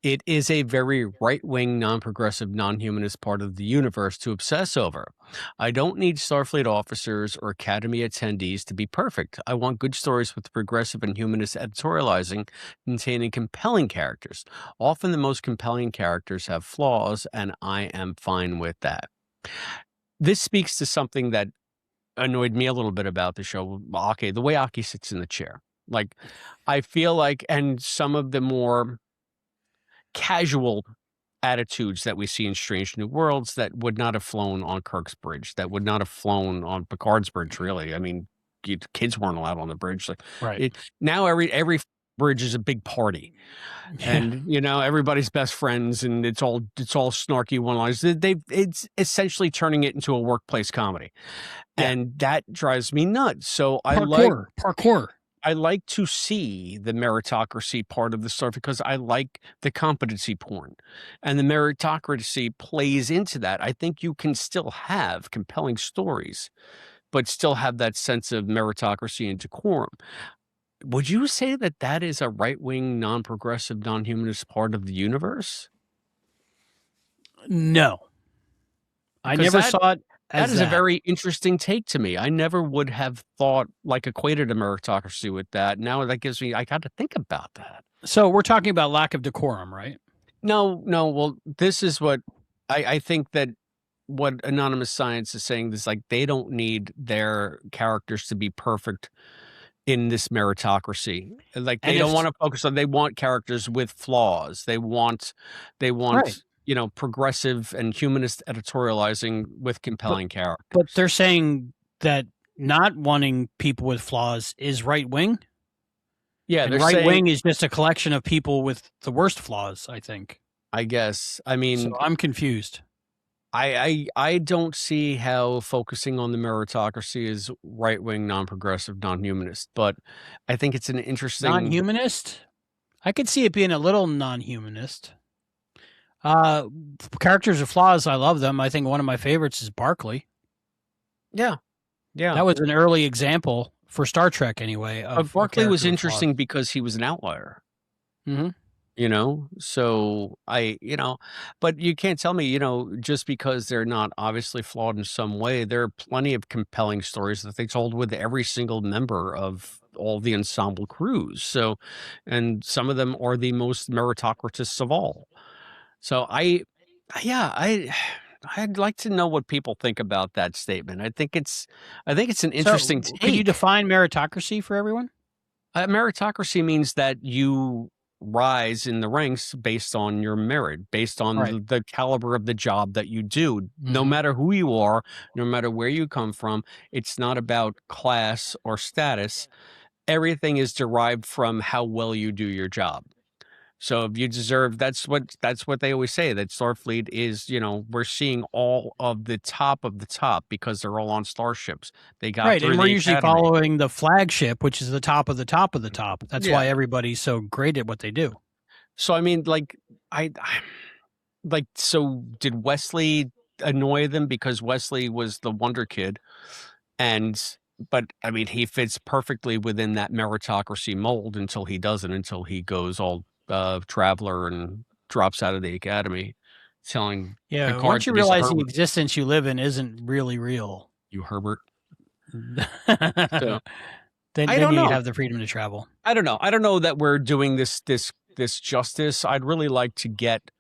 It is a very right-wing, non-progressive, non-humanist part of the universe to obsess over. I don't need Starfleet officers or Academy attendees to be perfect. I want good stories with progressive and humanist editorializing containing compelling characters. Often the most compelling characters have flaws, and I am fine with that. This speaks to something that annoyed me a little bit about the show. Aki, the way Aki sits in the chair. Like, I feel like, and some of the more casual attitudes that we see in Strange New Worlds that would not have flown on Kirk's bridge, that would not have flown on Picard's bridge, really. I mean, kids weren't allowed on the bridge. Like, right. Now every bridge is a big party. And everybody's best friends, and it's all snarky one-liners. It's essentially turning it into a workplace comedy, and that drives me nuts. So parkour. I like to see the meritocracy part of the story because I like the competency porn, and the meritocracy plays into that. I think you can still have compelling stories, but still have that sense of meritocracy and decorum. Would you say that that is a right-wing, non-progressive, non-humanist part of the universe? No. I never saw it as that is a very interesting take to me. I never would have thought, equated a meritocracy with that. Now that gives me, I got to think about that. So we're talking about lack of decorum, right? No. Well, this is what I think that what Anonymous Science is saying is they don't need their characters to be perfect in this meritocracy. They don't want to focus on, they want characters with flaws. They want, right. Progressive and humanist editorializing with compelling characters. But they're saying that not wanting people with flaws is right wing. Yeah, and right wing is just a collection of people with the worst flaws, I think. I guess. I mean, so I'm confused. I don't see how focusing on the meritocracy is right-wing, non-progressive, non-humanist, but I think it's an interesting. Non-humanist? I could see it being a little non-humanist. Uh, Characters with flaws, I love them. I think one of my favorites is Barclay. Yeah, yeah. That was an early example for Star Trek, anyway, But of a Barclay was character with flaws. interesting because he was an outlier. Hmm. So but you can't tell me, just because they're not obviously flawed in some way, there are plenty of compelling stories that they told with every single member of all the ensemble crews. So, and some of them are the most meritocratic of all. So yeah, I'd like to know what people think about that statement. I think it's an interesting So, could you take. define meritocracy for everyone? Meritocracy means that you rise in the ranks based on your merit, based on Right. the caliber of the job that you do. No Hmm. matter who you are, no matter where you come from, it's not about class or status. Everything is derived from how well you do your job. So if you deserve, that's what they always say, that Starfleet is, we're seeing all of the top because they're all on starships. They got Right, through and we're the usually academy. following the flagship, which is the top of the top of the top. That's Yeah. why everybody's so great at what they do. So I mean, like, so did Wesley annoy them because Wesley was the wonder kid, but I mean, he fits perfectly within that meritocracy mold until he doesn't, until he goes all traveler and drops out of the academy, telling Yeah, Picard once you that he's a realize the Herbert. existence you live in isn't really real, You Herbert. then So I then don't you know. have the freedom to travel. I don't know. I don't know that we're doing this justice. I'd really like to get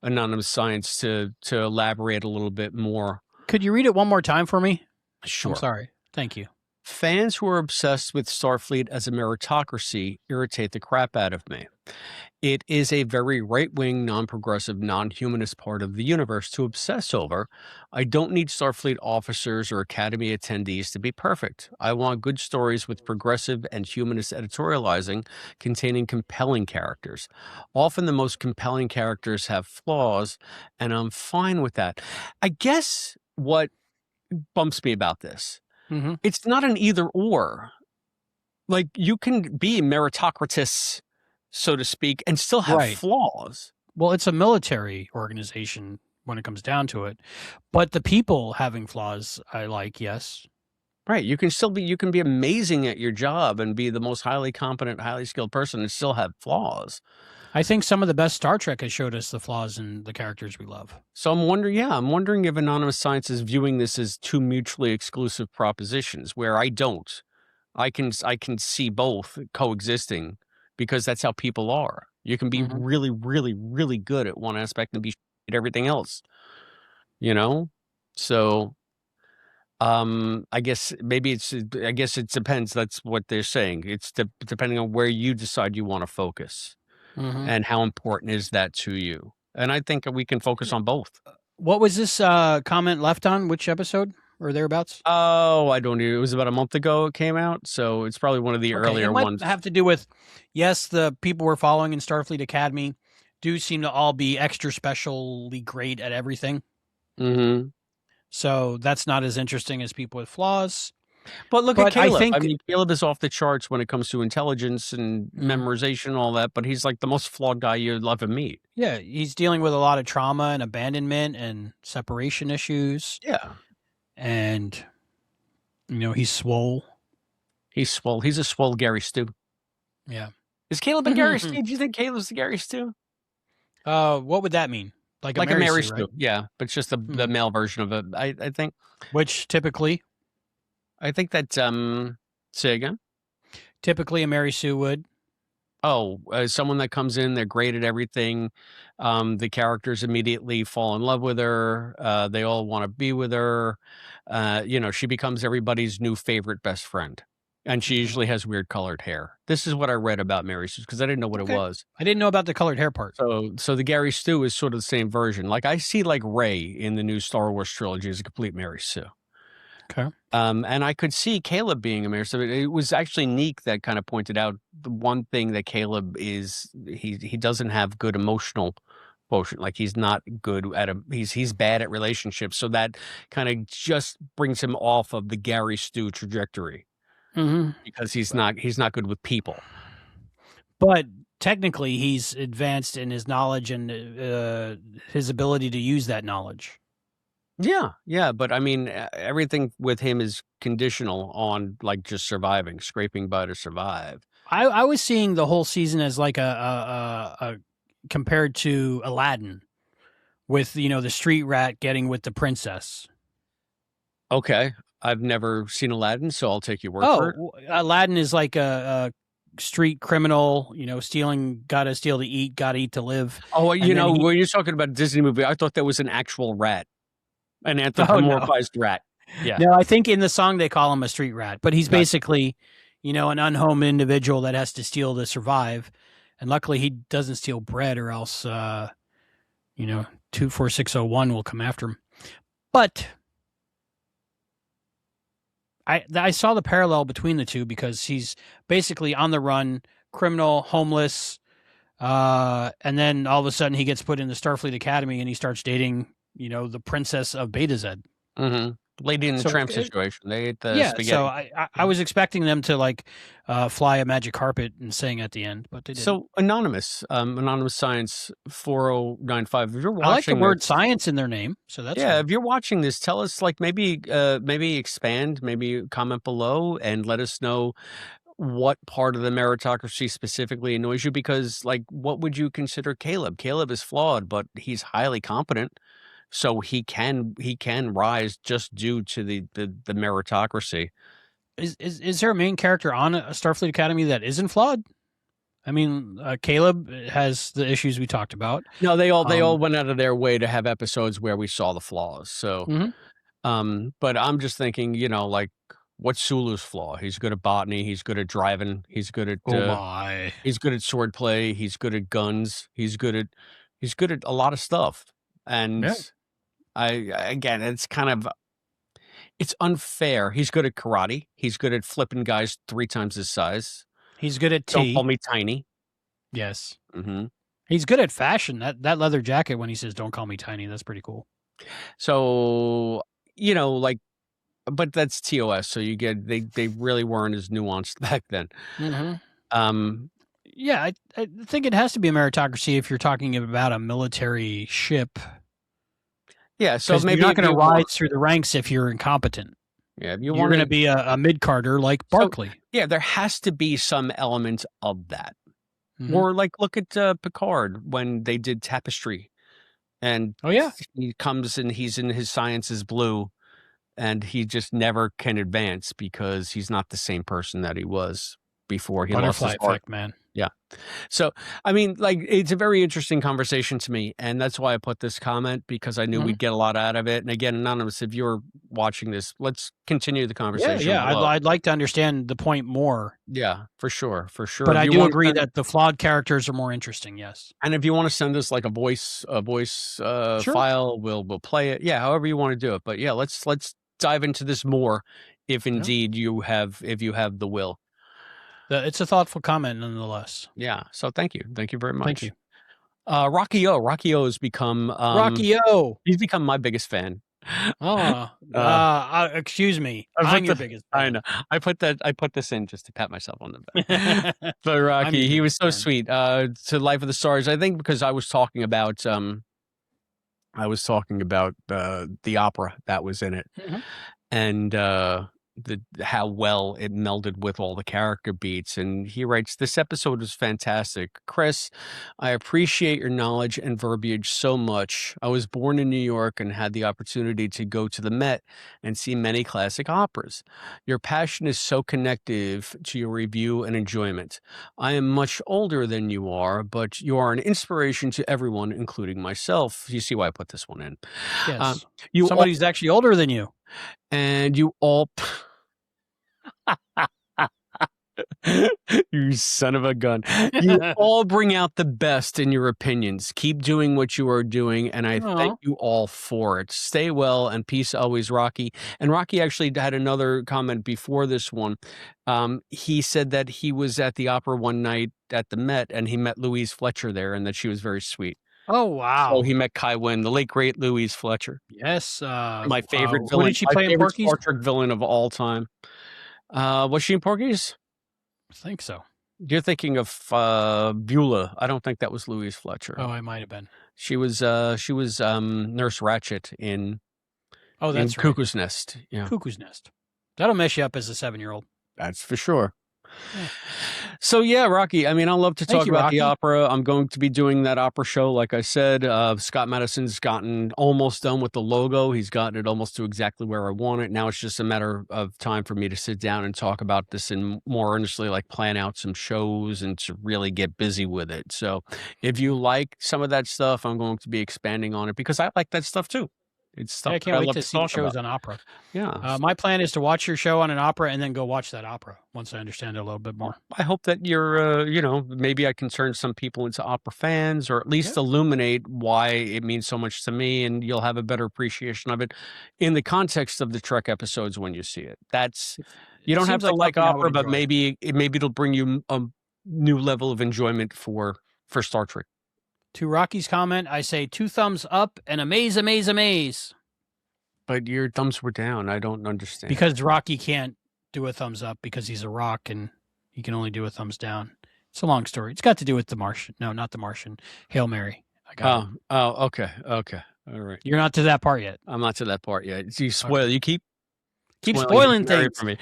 Anonymous Science to elaborate a little bit more. Could you read it one more time for me? I'm Sure. sorry. Thank you. Fans who are obsessed with Starfleet as a meritocracy irritate the crap out of me. It is a very right-wing, non-progressive, non-humanist part of the universe to obsess over. I don't need Starfleet officers or Academy attendees to be perfect. I want good stories with progressive and humanist editorializing containing compelling characters. Often the most compelling characters have flaws, and I'm fine with that. I guess what bumps me about this, Hmm. it's not an either or. Like, you can be meritocratus, so to speak, and still have Right. flaws. Well, it's a military organization when it comes down to it, but the people having flaws, I like. Yes. Right. You can be amazing at your job and be the most highly competent, highly skilled person and still have flaws. I think some of the best Star Trek has showed us the flaws in the characters we love. So I'm wondering if Anonymous Science is viewing this as two mutually exclusive propositions where I don't. I can see both coexisting because that's how people are. You can be Hmm. really, really, really good at one aspect and be at everything else, you know? So I guess it depends. That's what they're saying. It's depending on where you decide you want to focus Hmm. and how important is that to you. And I think we can focus on both. What was this comment left on? Which episode or thereabouts? Oh, I don't know. It was about a month ago it came out, so it's probably one of the Okay, it earlier might ones. have to do with, yes, the people we're following in Starfleet Academy do seem to all be extra specially great at everything. Hmm. So that's not as interesting as people with flaws. But look at But I Caleb. I think, mean, Caleb is off the charts when it comes to intelligence and mm, memorization and all that, but he's like the most flawed guy you'd ever meet. yeah, he's dealing with a lot of trauma and abandonment and separation issues. Yeah. And, he's swole. He's swole. He's a swole Gary Stu. Yeah. Is Caleb and Gary Stu? Do you think Caleb's the Gary Stu? What would that mean? Like a Like a Mary Mary Sue, right? Stu. Yeah. But it's just the Hmm. male version of it. I think. Which I think that say again. typically a Mary Sue would. Oh, someone that comes in, they're great at everything. The characters immediately fall in love with her. They all want to be with her. She becomes everybody's new favorite best friend. And she Mhm. usually has weird colored hair. This is what I read about Mary Sue because I didn't know what it Okay. was. I didn't know about the colored hair part. So the Gary Stu is sort of the same version. Like I see like Rey in the new Star Wars trilogy as a complete Mary Sue. Okay. And I could see Caleb being a mayor. So it was actually Neek that kind of pointed out the one thing that Caleb is he doesn't have good emotional quotient. Like he's not good at he's bad at relationships. So that kind of just brings him off of the Gary Stu trajectory because he's not good with people. But technically, he's advanced in his knowledge and his ability to use that knowledge. Yeah, but I mean, everything with him is conditional on like just surviving, scraping by to survive. I was seeing the whole season as like a compared to Aladdin, with the street rat getting with the princess. Okay, I've never seen Aladdin, so I'll take your word for it. Aladdin is like a street criminal, stealing, gotta steal to eat, gotta eat to live. Oh, when you're talking about a Disney movie, I thought that was an actual rat, an anthropomorphized rat. Yeah. No, I think in the song they call him a street rat, but he's basically, an unhomed individual that has to steal to survive. And luckily he doesn't steal bread, or else, 24601 will come after him. But I saw the parallel between the two, because he's basically on the run, criminal, homeless, and then all of a sudden he gets put in the Starfleet Academy and he starts dating, the princess of Beta Z. Mm-hmm. Lady in the Tramp situation. They ate the spaghetti. So I was expecting them to fly a magic carpet and sing at the end, but they didn't. So Anonymous Science 4095. If you're watching, I like the word science in their name, so that's yeah. If you're watching this, tell us maybe expand, maybe comment below and let us know what part of the meritocracy specifically annoys you, because what would you consider Caleb? Caleb is flawed, but he's highly competent. So he can rise just due to the meritocracy. Is there a main character on a Starfleet Academy that isn't flawed? I mean, Caleb has the issues we talked about. No, they all went out of their way to have episodes where we saw the flaws. So, but I'm just thinking, what's Sulu's flaw? He's good at botany. He's good at driving. He's good at he's good at swordplay. He's good at guns. He's good at a lot of stuff. And again, it's unfair. He's good at karate. He's good at flipping guys 3 times his size. He's good at tea. Don't call me tiny. Yes. Mm-hmm. He's good at fashion. That leather jacket, when he says, "Don't call me tiny," that's pretty cool. So, but that's TOS. So you get, they really weren't as nuanced back then. Mm-hmm. Yeah, I think it has to be a meritocracy if you're talking about a military ship. Yeah, so maybe you're not going to rise through the ranks if you're incompetent. Yeah, you're going to be a mid-carder like Barclay. Yeah, there has to be some element of that. Mm-hmm. Or look at Picard when they did Tapestry, and he comes and he's in his science is blue, and he just never can advance because he's not the same person that he was before he lost his heart. Effect, man. Yeah. So, I mean, it's a very interesting conversation to me. And that's why I put this comment, because I knew we'd get a lot out of it. And again, Anonymous, if you're watching this, let's continue the conversation. Yeah. I'd like to understand the point more. Yeah, for sure. But I do agree that the flawed characters are more interesting. Yes. And if you want to send us a voice file, we'll play it. Yeah. However you want to do it. But yeah, let's dive into this more if indeed you have the will. It's a thoughtful comment, nonetheless. Yeah. So thank you very much. Thank you. Rocky O has become Rocky O. He's become my biggest fan. Excuse me. I'm your biggest fan. I know. I put this in just to pat myself on the back. But Rocky, he was so sweet. To Life of the Stars, I think, because I was talking about the opera that was in it, and how well it melded with all the character beats. And he writes, "This episode was fantastic. Chris, I appreciate your knowledge and verbiage so much. I was born in New York and had the opportunity to go to the Met and see many classic operas. Your passion is so connective to your review and enjoyment. I am much older than you are, but you are an inspiration to everyone, including myself." You see why I put this one in. Yes. Somebody's actually older than you. And you all... You son of a gun. You all bring out the best in your opinions. Keep doing what you are doing, and I thank you all for it. Stay well, and peace always, Rocky. And Rocky actually had another comment before this one. He said that he was at the opera one night at the Met, and he met Louise Fletcher there, and that she was very sweet. Oh So he wow. met Kai Wynn, the late great Louise Fletcher, Yes. my favorite Who villain, did she my play in favorite Porky's? Star Trek villain of all time. Was she in Porky's? I think so. You're thinking of Beulah. I don't think that was Louise Fletcher. Oh, I might have been. She was Nurse Ratchet in Oh, that's right. Cuckoo's Nest. Yeah, Cuckoo's Nest. That'll mess you up as a 7-year-old. that's for sure. Yeah. So yeah, Rocky. I mean, I love to Thank talk you, about the Rocky. opera. I'm going to be doing that opera show, like I said. Scott Madison's gotten almost done with the logo. He's gotten it almost to exactly where I want it. Now it's just a matter of time for me to sit down and talk about this and more earnestly, like plan out some shows and to really get busy with it. So if you like some of that stuff, I'm going to be expanding on it because I like that stuff too. It's stuff Yeah, I that can't I wait love to to see the talk about. shows on opera. Yeah. My plan is to watch your show on an opera and then go watch that opera once I understand it a little bit more. I hope that you're, maybe I can turn some people into opera fans or at least Yep. illuminate why it means so much to me, and you'll have a better appreciation of it in the context of the Trek episodes when you see it. You It don't have seems to like like something I would opera, but enjoy. maybe it'll bring you a new level of enjoyment for Star Trek. To Rocky's comment, I say 2 thumbs up and amaze, amaze, amaze. But your thumbs were down. I don't understand. Because Rocky can't do a thumbs up because he's a rock and he can only do a thumbs down. It's a long story. It's got to do with the Martian. No, not the Martian. Hail Mary. I got it. Okay. All right. You're not to that part yet. I'm not to that part yet. You spoil. Okay. You keep spoiling Hail Mary things for me.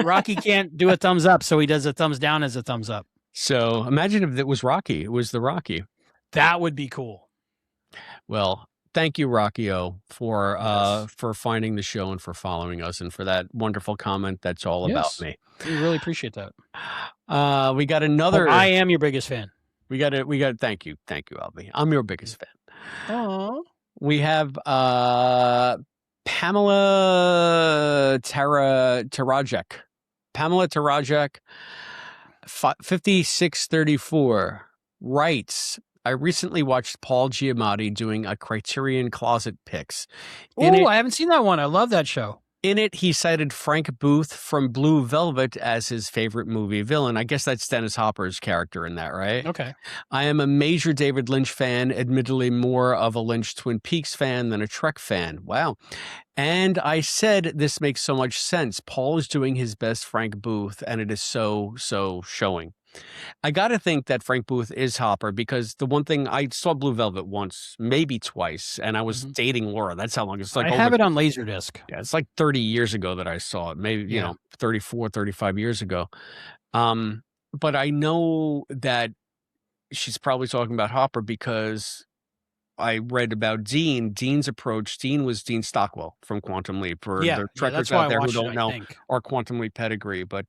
Rocky can't do a thumbs up, so he does a thumbs down as a thumbs up. So imagine if it was Rocky. It was the Rocky. That would be cool. Well, thank you, Rocky-O, for Yes. for finding the show and for following us and for that wonderful comment. That's all about me. We really appreciate that. We got another. I am your biggest fan. We got. Thank you, Albie. I'm your biggest fan. Aww. We have Pamela Tarajek. Pamela Tarajek, 5634 writes. I recently watched Paul Giamatti doing a Criterion Closet Picks. Oh, I haven't seen that one. I love that show. In it, he cited Frank Booth from Blue Velvet as his favorite movie villain. I guess that's Dennis Hopper's character in that, right? Okay. I am a major David Lynch fan, admittedly more of a Lynch Twin Peaks fan than a Trek fan. Wow. And I said, this makes so much sense. Paul is doing his best Frank Booth, and it is so showing. I got to think that Frank Booth is Hopper because the one thing I saw Blue Velvet once, maybe twice, and I was dating Laura. That's how long it's like. I have it on Laserdisc. Yeah, it's like 30 years ago that I saw it. Maybe, 34, 35 years ago. But I know that she's probably talking about Hopper because I read about Dean. Dean's approach. Dean was Dean Stockwell from Quantum Leap. For the trekkers out there who don't know our Quantum Leap pedigree, but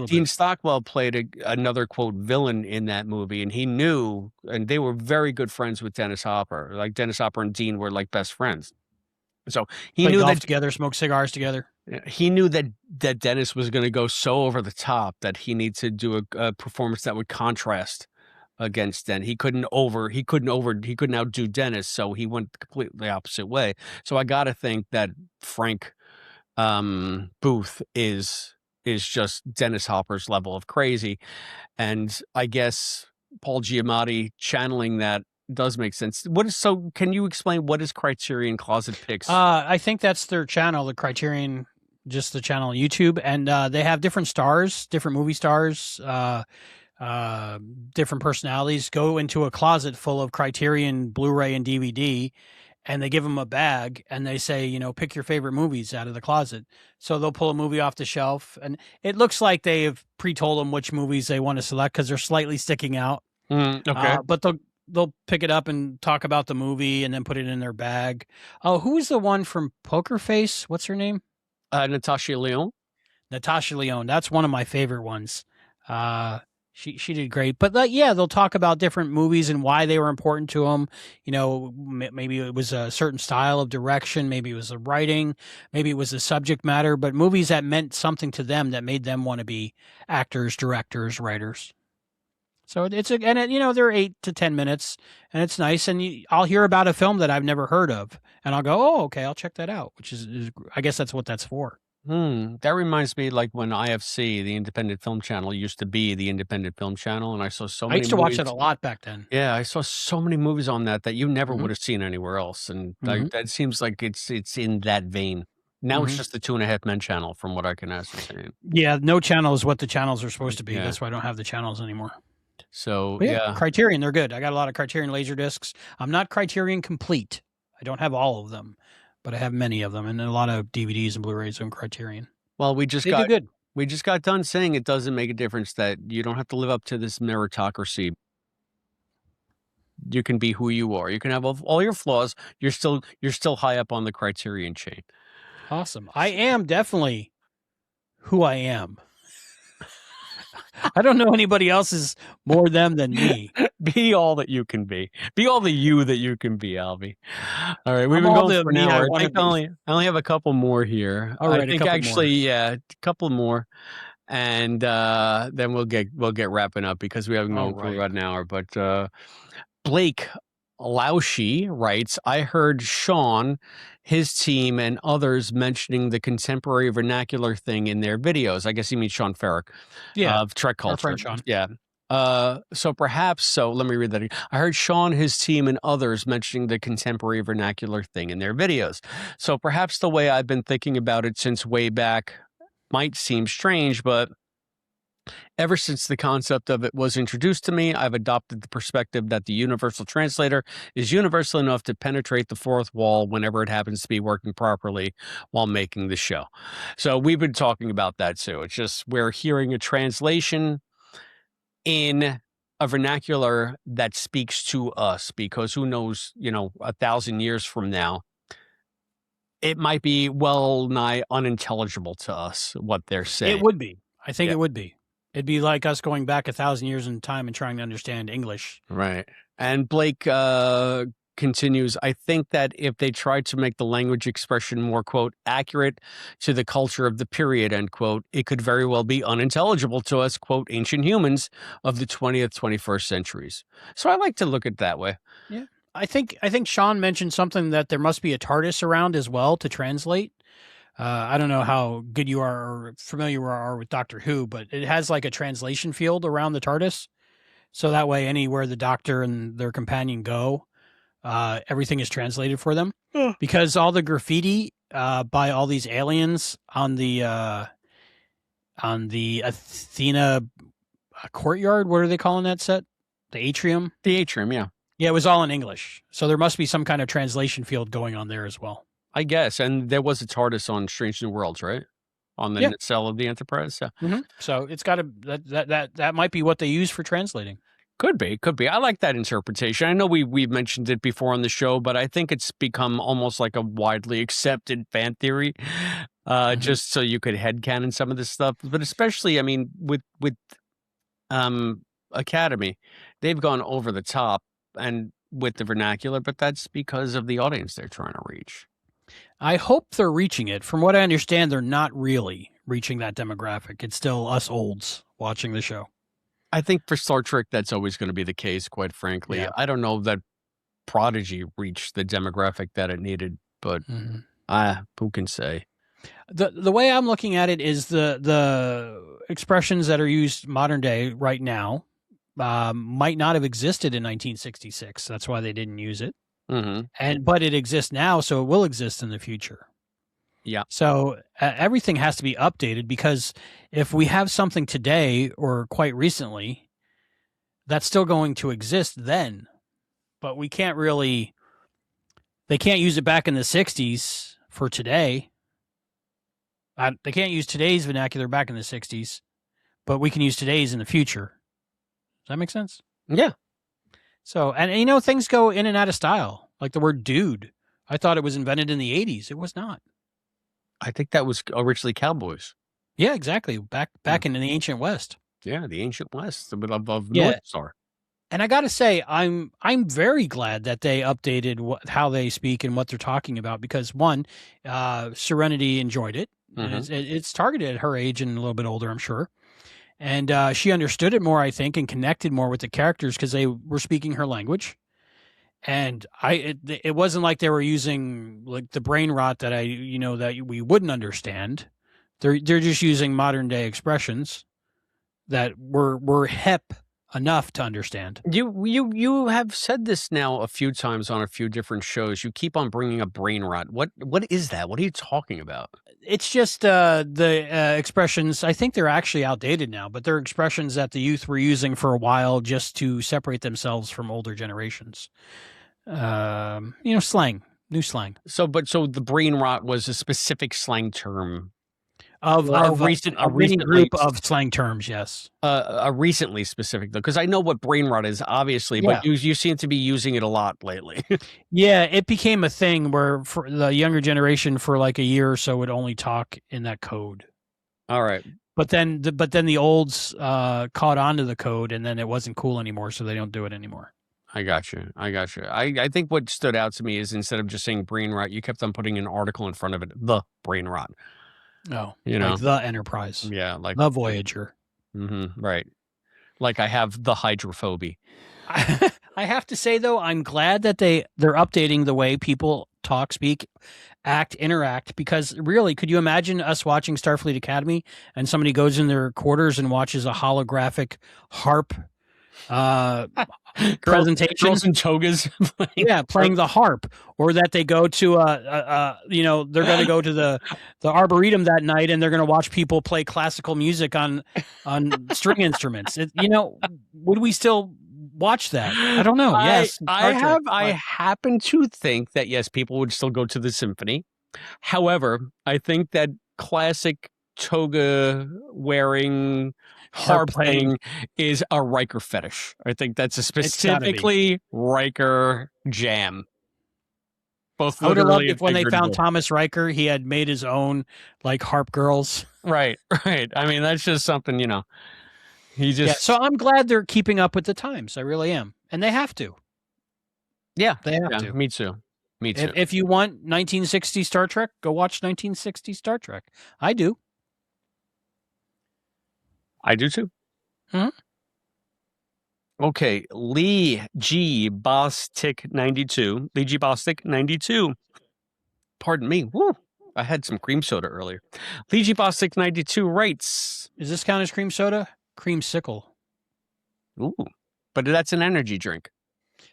Dean Stockwell played another quote villain in that movie, and he knew, and they were very good friends with Dennis Hopper. Like Dennis Hopper and Dean were like best friends. So he knew golf together, smoke cigars together. He knew that Dennis was going to go so over the top that he needs to do a performance that would contrast against Den. He couldn't outdo Dennis, so he went completely the opposite way. So I got to think that Frank Booth is just Dennis Hopper's level of crazy, and I guess Paul Giamatti channeling that does make sense. Can you explain what is Criterion Closet Picks? I think that's their channel, the Criterion, just the channel on YouTube, and they have different stars, different movie stars, different personalities go into a closet full of Criterion Blu-ray and DVD, and they give them a bag and they say, pick your favorite movies out of the closet. So they'll pull a movie off the shelf, and it looks like they've pre-told them which movies they want to select because they're slightly sticking out. Okay. But they'll pick it up and talk about the movie and then put it in their bag. Oh, who's the one from Poker Face? What's her name? Natasha Lyonne. Natasha Lyonne. That's one of my favorite ones. She did great. But they'll talk about different movies and why they were important to them. Maybe it was a certain style of direction. Maybe it was the writing. Maybe it was the subject matter. But movies that meant something to them that made them want to be actors, directors, writers. So they're 8 to 10 minutes, and it's nice. And I'll hear about a film that I've never heard of, and I'll go, oh, okay, I'll check that out. Which is I guess that's what that's for. That reminds me, like when IFC, the Independent Film Channel, used to be the Independent Film Channel, and I saw so I many used to watch movies. it a lot back then. Yeah, I saw so many movies on that you never Mhm, would have seen anywhere else, and mhm, that seems like it's in that vein. Now it's mhm. just the Two and a Half Men channel, from what I can ascertain. Yeah, no channel is what the channels are supposed to be. Yeah. That's why I don't have the channels anymore. So But yeah, yeah, Criterion, they're good. I got a lot of Criterion laser discs. I'm not Criterion complete. I don't have all of them, but I have many of them and a lot of DVDs and Blu-rays on Criterion. well, They do good. we just got done saying it doesn't make a difference that you don't have to live up to this meritocracy. You can be who you are. You can have all your flaws. You're still high up on the Criterion chain. Awesome. I am definitely who I am. I don't know anybody else's more them than me. Be all that you can be. Be all the you that you can be, Albie. All right, we've I'm been all going the for an me I hour. want to be. I only have a couple more here. All I right, a think couple more. actually, yeah, a couple more, and then we'll get wrapping up because we haven't All gone for right. about an hour. But Blake Laushi writes, I heard Sean, his team, and others mentioning the contemporary vernacular thing in their videos. I guess he means Sean Ferrick Yeah, of Trek our Culture. friend Sean. Yeah. So let me read that again. I heard Sean, his team, and others mentioning the contemporary vernacular thing in their videos. So perhaps the way I've been thinking about it since way back might seem strange, but ever since the concept of it was introduced to me, I've adopted the perspective that the universal translator is universal enough to penetrate the fourth wall whenever it happens to be working properly while making the show. So we've been talking about that too. It's just we're hearing a translation in a vernacular that speaks to us, because who knows, 1,000 years from now, it might be well nigh unintelligible to us what they're It saying. would be. I think Yeah. it would be. It'd be like us going back 1,000 years in time and trying to understand English. Right. And Blake continues, I think that if they tried to make the language expression more, quote, accurate to the culture of the period, end quote, it could very well be unintelligible to us, quote, ancient humans of the 20th, 21st centuries. So I like to look at it that way. Yeah. I think Sean mentioned something that there must be a TARDIS around as well to translate. I don't know how good you are or familiar you are with Doctor Who, but it has like a translation field around the TARDIS. So that way, anywhere the Doctor and their companion go, everything is translated for them. Because all the graffiti by all these aliens on the Athena courtyard, what are they calling that set? The atrium? The atrium, yeah. Yeah, it was all in English. So there must be some kind of translation field going on there as well. I guess. And there was a TARDIS on Strange New Worlds, right? On the nacelle of the Enterprise. So. So it's got to that might be what they use for translating. Could be. I like that interpretation. I know we've mentioned it before on the show, but I think it's become almost like a widely accepted fan theory. Just so you could headcanon some of this stuff. But especially, I mean, with Academy, they've gone over the top and with the vernacular, but that's because of the audience they're trying to reach. I hope they're reaching it. From what I understand, they're not really reaching that demographic. It's still us olds watching the show. I think for Star Trek, that's always going to be the case, quite frankly. Yeah. I don't know that Prodigy reached the demographic that it needed, but who can say? The way I'm looking at it is the expressions that are used modern day right now might not have existed in 1966. That's why they didn't use it. But it exists now, so it will exist in the future. Yeah. So everything has to be updated, because if we have something today or quite recently, that's still going to exist then. But we can't really, they can't use it back in the 60s for today. They can't use today's vernacular back in the 60s, but we can use today's in the future. Does that make sense? Yeah. So, and things go in and out of style. Like the word dude. I thought it was invented in the 80s. It was not. I think that was originally cowboys. Yeah, exactly. Back in the ancient West. Yeah, the ancient West of North Star. And I got to say, I'm very glad that they updated how they speak and what they're talking about, because one, Serenity enjoyed it. It's targeted at her age and a little bit older, I'm sure. And she understood it more, I think, and connected more with the characters because they were speaking her language. And it wasn't like they were using like the brain rot that that we wouldn't understand. They're just using modern day expressions that were hip enough to understand. You have said this now a few times on a few different shows. You keep on bringing up brain rot. What is that? What are you talking about? It's just the expressions. I think they're actually outdated now, but they're expressions that the youth were using for a while just to separate themselves from older generations. Slang, new slang. So the brain rot was a specific slang term Of a mini group of slang terms, yes. a recently specific though, because I know what brain rot is, obviously, Yeah. but you seem to be using it a lot lately. Yeah, it became a thing where for the younger generation for like a year or so would only talk in that code. All right. But then the olds caught on to the code, and then it wasn't cool anymore, so they don't do it anymore. I got you. I think what stood out to me is instead of just saying brain rot, you kept on putting an article in front of it, the brain rot. No, You know, like the Enterprise. Yeah, like the Voyager. Right. Like I have the hydrophobia. I have to say though, I'm glad that they're updating the way people talk, speak, act, interact. Because really, could you imagine us watching Starfleet Academy and somebody goes in their quarters and watches a holographic harp presentation? Girls in togas. playing the harp, or that they go to they're going to go to the arboretum that night and they're going to watch people play classical music on string instruments. Would we still watch that? I don't know. Yes, I happen to think that yes, people would still go to the symphony. However, I think that classic toga wearing harp playing is a Riker fetish. I think that's a specifically Riker jam. Both I would have loved if when they figuratively. found Thomas Riker, he had made his own like harp girls. Right. I mean, that's just something, he just. Yeah, so I'm glad they're keeping up with the times. I really am. And they have to. Yeah. They have to. Me too. If you want 1960 Star Trek, go watch 1960 Star Trek. I do. I do too. Hmm? Okay, Lee G. Bostic 92. Lee G. Bostic 92. Pardon me. Woo. I had some cream soda earlier. Lee G. Bostic 92 writes. Does this count as cream soda? Creamsicle. Ooh. But that's an energy drink.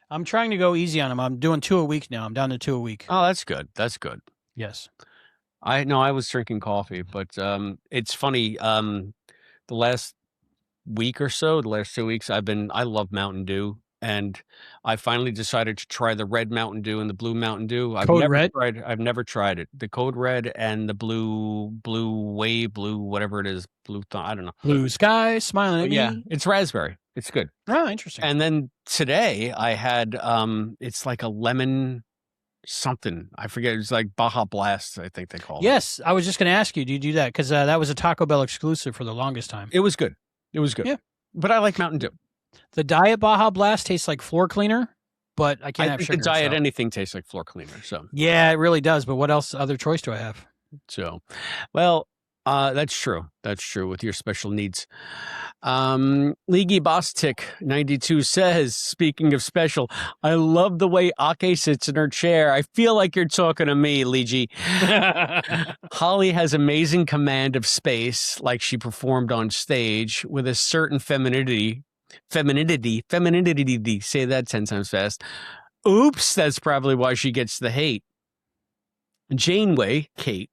I'm trying to go easy on them. I'm doing 2 a week now. I'm down to 2 a week. Oh, that's good. That's good. Yes. I was drinking coffee, but it's funny. The last week or so, the last 2 weeks, I love Mountain Dew, and I finally decided to try the red Mountain Dew and the blue Mountain Dew. I've never tried it. The Code Red and the blue wave, whatever it is, I don't know. Blue sky, smiling at me. Yeah, it's raspberry. It's good. Oh, interesting. And then today I had it's like a lemon something. I forget. It's like Baja Blast, I think they call it. Yes, I was just going to ask you, do you do that? Because that was a Taco Bell exclusive for the longest time. It was good. Yeah. But I like Mountain Dew. The Diet Baja Blast tastes like floor cleaner, but I can't have sugar. The Diet anything tastes like floor cleaner. So yeah, it really does. But what else? Other choice do I have? So, well, that's true. That's true with your special needs. Leagy Bostic 92 says, speaking of special, I love the way Ake sits in her chair. I feel like you're talking to me, Leagy. Holly has amazing command of space, like she performed on stage, with a certain femininity. Say that 10 times fast. Oops, that's probably why she gets the hate. Janeway, Kate,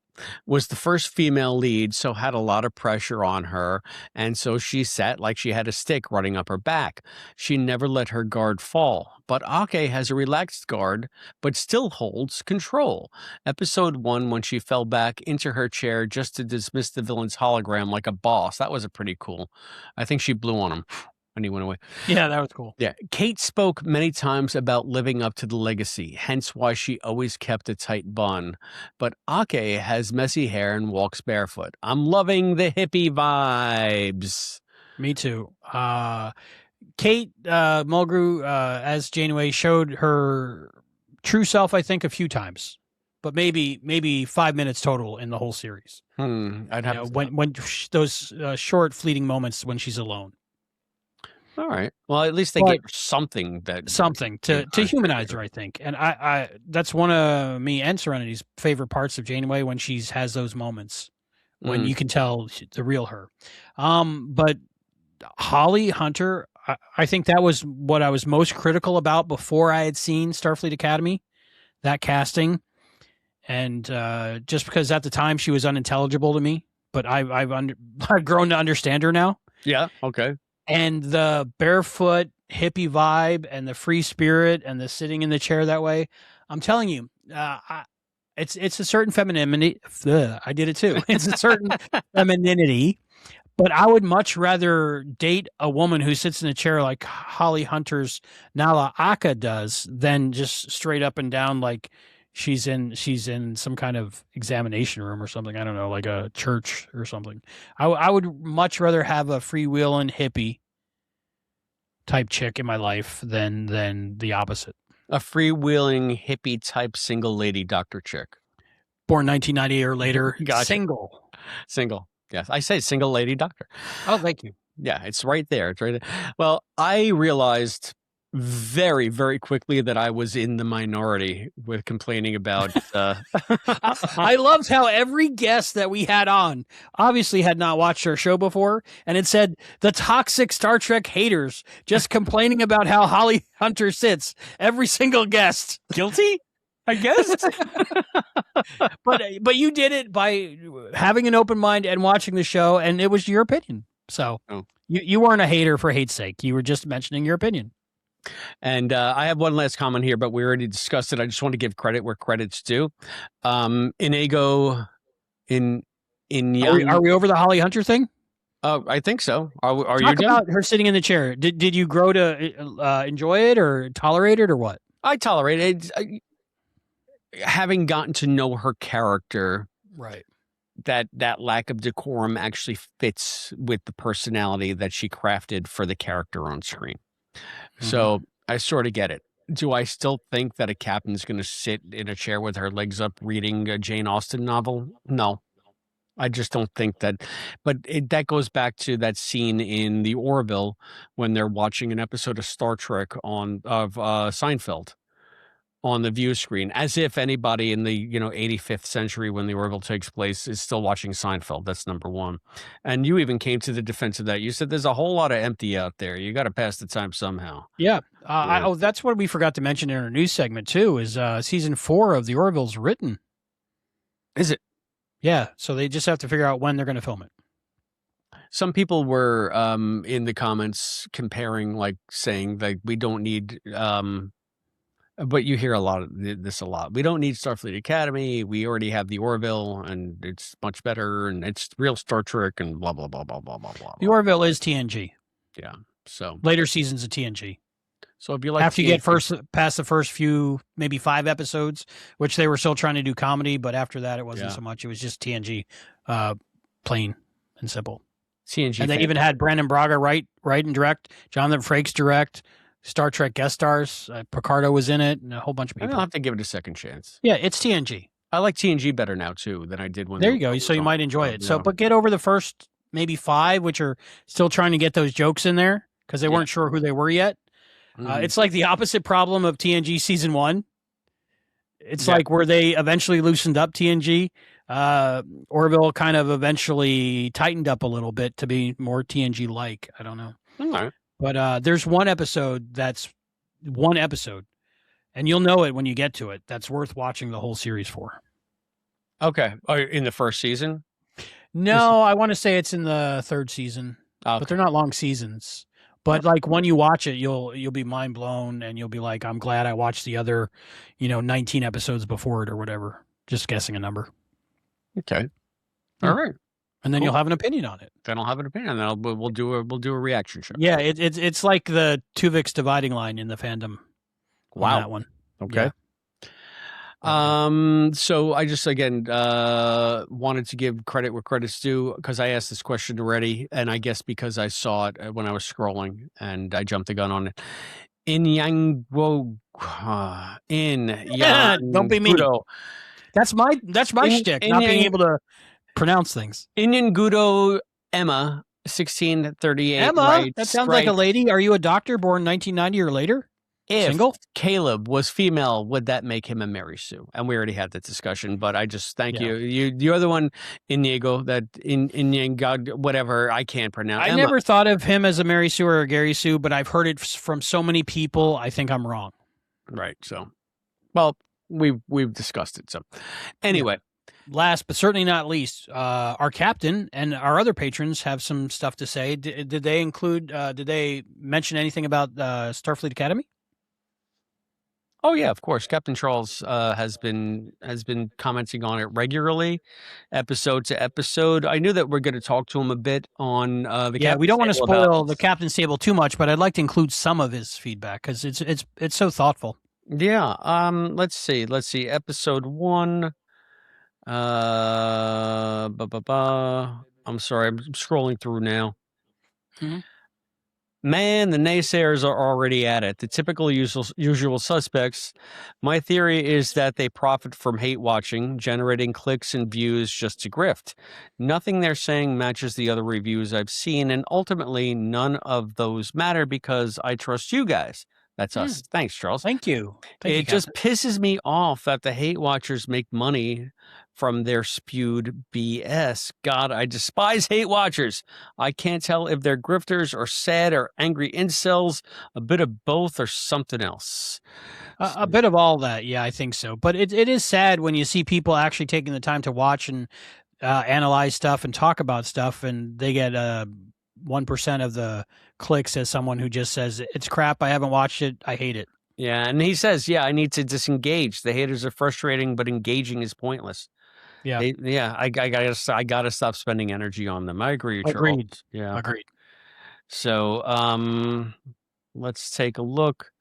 was the first female lead, so had a lot of pressure on her, and so she sat like she had a stick running up her back. She never let her guard fall, but Ake has a relaxed guard, but still holds control. Episode 1, when she fell back into her chair just to dismiss the villain's hologram like a boss, that was a pretty cool. I think she blew on him. And he went away. Yeah, that was cool. Yeah. Kate spoke many times about living up to the legacy, hence why she always kept a tight bun. But Ake has messy hair and walks barefoot. I'm loving the hippie vibes. Me too. Kate Mulgrew, as Janeway, showed her true self, I think, a few times. But maybe 5 minutes total in the whole series. I'd have when those short, fleeting moments when she's alone. All right. Well, at least they gave her something to humanize her, I think. And I that's one of me and Serenity's favorite parts of Janeway, when she has those moments when you can tell the real her. But Holly Hunter, I think that was what I was most critical about before I had seen Starfleet Academy, that casting. And just because at the time she was unintelligible to me, but I've grown to understand her now. Yeah. Okay. And the barefoot hippie vibe and the free spirit and the sitting in the chair that way, I'm telling you, it's a certain femininity. I did it too. It's a certain femininity, but I would much rather date a woman who sits in a chair like Holly Hunter's Nala Aka does than just straight up and down like she's in some kind of examination room or something. I don't know, like a church or something. I would much rather have a freewheeling hippie type chick in my life than the opposite. A freewheeling hippie type single lady doctor chick. Born 1990 or later. Gotcha. Single. Yes. I say single lady doctor. Oh, thank you. Yeah, it's right there. It's right there. Well, I realized very, very quickly that I was in the minority with complaining about. I loved how every guest that we had on obviously had not watched our show before, and it said the toxic Star Trek haters just complaining about how Holly Hunter sits. Every single guest guilty, I guess. but you did it by having an open mind and watching the show, and it was your opinion. So you weren't a hater for hate's sake. You were just mentioning your opinion. And I have one last comment here, but we already discussed it. I just want to give credit where credit's due. Inigo in young... Are we over the Holly Hunter thing? I think so. Are Talk you done? about her sitting in the chair. Did you grow to enjoy it or tolerate it or what? I tolerate it. Having gotten to know her character, right? That lack of decorum actually fits with the personality that she crafted for the character on screen. So I sort of get it. Do I still think that a captain's going to sit in a chair with her legs up reading a Jane Austen novel? No, I just don't think that. But that goes back to that scene in the Orville when they're watching an episode of Star Trek of Seinfeld on the view screen, as if anybody in the 85th century when the Orville takes place is still watching Seinfeld. That's number one. And you even came to the defense of that. You said there's a whole lot of empty out there. You got to pass the time somehow. Yeah. That's what we forgot to mention in our news segment too. Is season 4 of the Orville's written? Is it? Yeah. So they just have to figure out when they're going to film it. Some people were in the comments comparing, like saying that we don't need. But you hear a lot of this a lot. We don't need Starfleet Academy. We already have the Orville, and it's much better, and it's real Star Trek, and blah blah blah blah blah blah blah. The Orville is TNG. Yeah. So later seasons of TNG. So if you like, after you get past the first few, maybe 5 episodes, which they were still trying to do comedy, but after that it wasn't so much. It was just TNG, plain and simple. TNG, and they even had Brandon Braga write and direct, Jonathan Frakes direct. Star Trek guest stars, Picardo was in it, and a whole bunch of people. I'll have to give it a second chance. Yeah, it's TNG. I like TNG better now too than I did when. There you go. So you might enjoy it. So, but get over the first maybe 5, which are still trying to get those jokes in there because they weren't sure who they were yet. It's like the opposite problem of TNG season 1. It's like where they eventually loosened up TNG. Orville kind of eventually tightened up a little bit to be more TNG like. I don't know. All right. But there's one episode that's one episode, and you'll know it when you get to it. That's worth watching the whole series for. Okay. In the first season? No, I want to say it's in the 3rd season, but they're not long seasons. But like when you watch it, you'll be mind blown, and you'll be like, I'm glad I watched the other, 19 episodes before it or whatever. Just guessing a number. Okay. All right. And then you'll have an opinion on it. Then I'll have an opinion. And then we'll do a reaction show. Yeah, it's like the Tuvix dividing line in the fandom. Wow, that one. Okay. Yeah. So I just again wanted to give credit where credit's due because I asked this question already, and I guess because I saw it when I was scrolling and I jumped the gun on it. Don't be mean. That's my shtick. Not being able to pronounce things. Inyangudo Emma, 1638. Emma, that sounds like a lady. Are you a doctor born 1990 or later? If Single? Caleb was female, would that make him a Mary Sue? And we already had that discussion, but I just thank you. You're the one, Inigo, that in God, whatever, I can't pronounce. I never thought of him as a Mary Sue or a Gary Sue, but I've heard it from so many people. I think I'm wrong. Right. So, well, we've discussed it. So, anyway. Last but certainly not least, our captain and our other patrons have some stuff to say. Did they include? Did they mention anything about Starfleet Academy? Oh yeah, of course. Captain Charles has been commenting on it regularly, episode to episode. I knew that we're going to talk to him a bit on the. Yeah, we don't want to spoil the Captain's Table too much, but I'd like to include some of his feedback because it's so thoughtful. Yeah. Let's see. Episode 1. I'm sorry. I'm scrolling through now. Mm-hmm. Man, the naysayers are already at it. The typical usual suspects. My theory is that they profit from hate watching, generating clicks and views just to grift. Nothing they're saying matches the other reviews I've seen, and ultimately none of those matter because I trust you guys. That's us. Thanks, Charles. Thank you. It just pisses me off that the hate watchers make money from their spewed BS. God, I despise hate watchers. I can't tell if they're grifters or sad or angry incels, a bit of both or something else. A bit of all that. Yeah, I think so. But it is sad when you see people actually taking the time to watch and analyze stuff and talk about stuff, and they get 1% of the clicks as someone who just says, it's crap, I haven't watched it, I hate it. Yeah, and he says, I need to disengage. The haters are frustrating, but engaging is pointless. Yeah. I gotta stop spending energy on them. I agree, Charles. Agreed. Yeah. Agreed. So let's take a look.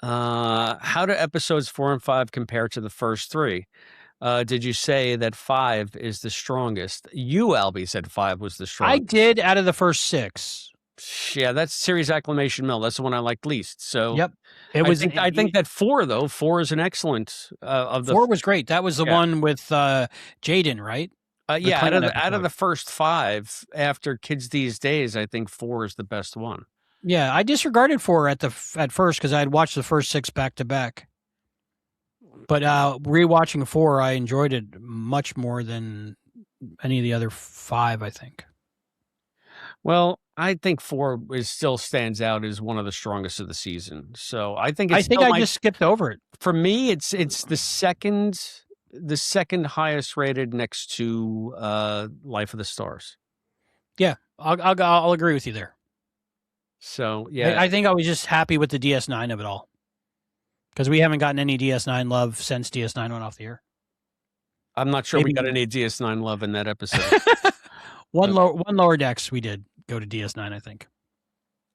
How do episodes 4 and 5 compare to the first 3? Did you say that 5 is the strongest? You, Albie, said 5 was the strongest. I did out of the first 6. Yeah, that's Series Acclamation Mill. That's the one I liked least. So yep, it was. I think that 4 though. 4 is an excellent. Of the 4 was great. That was the one with Jaden, right? Yeah, out of the first 5 after Kids These Days, I think 4 is the best one. Yeah, I disregarded 4 at first because I had watched the first 6 back to back. But rewatching 4, I enjoyed it much more than any of the other 5, I think. Well, I think 4 still stands out as one of the strongest of the season. So I think I just skipped over it. For me, it's the second highest rated next to Life of the Stars. Yeah, I'll agree with you there. So yeah, I think I was just happy with the DS9 of it all because we haven't gotten any DS9 love since DS9 went off the air. I'm not sure we got any DS9 love in that episode. one lower decks we did go to DS9, I think.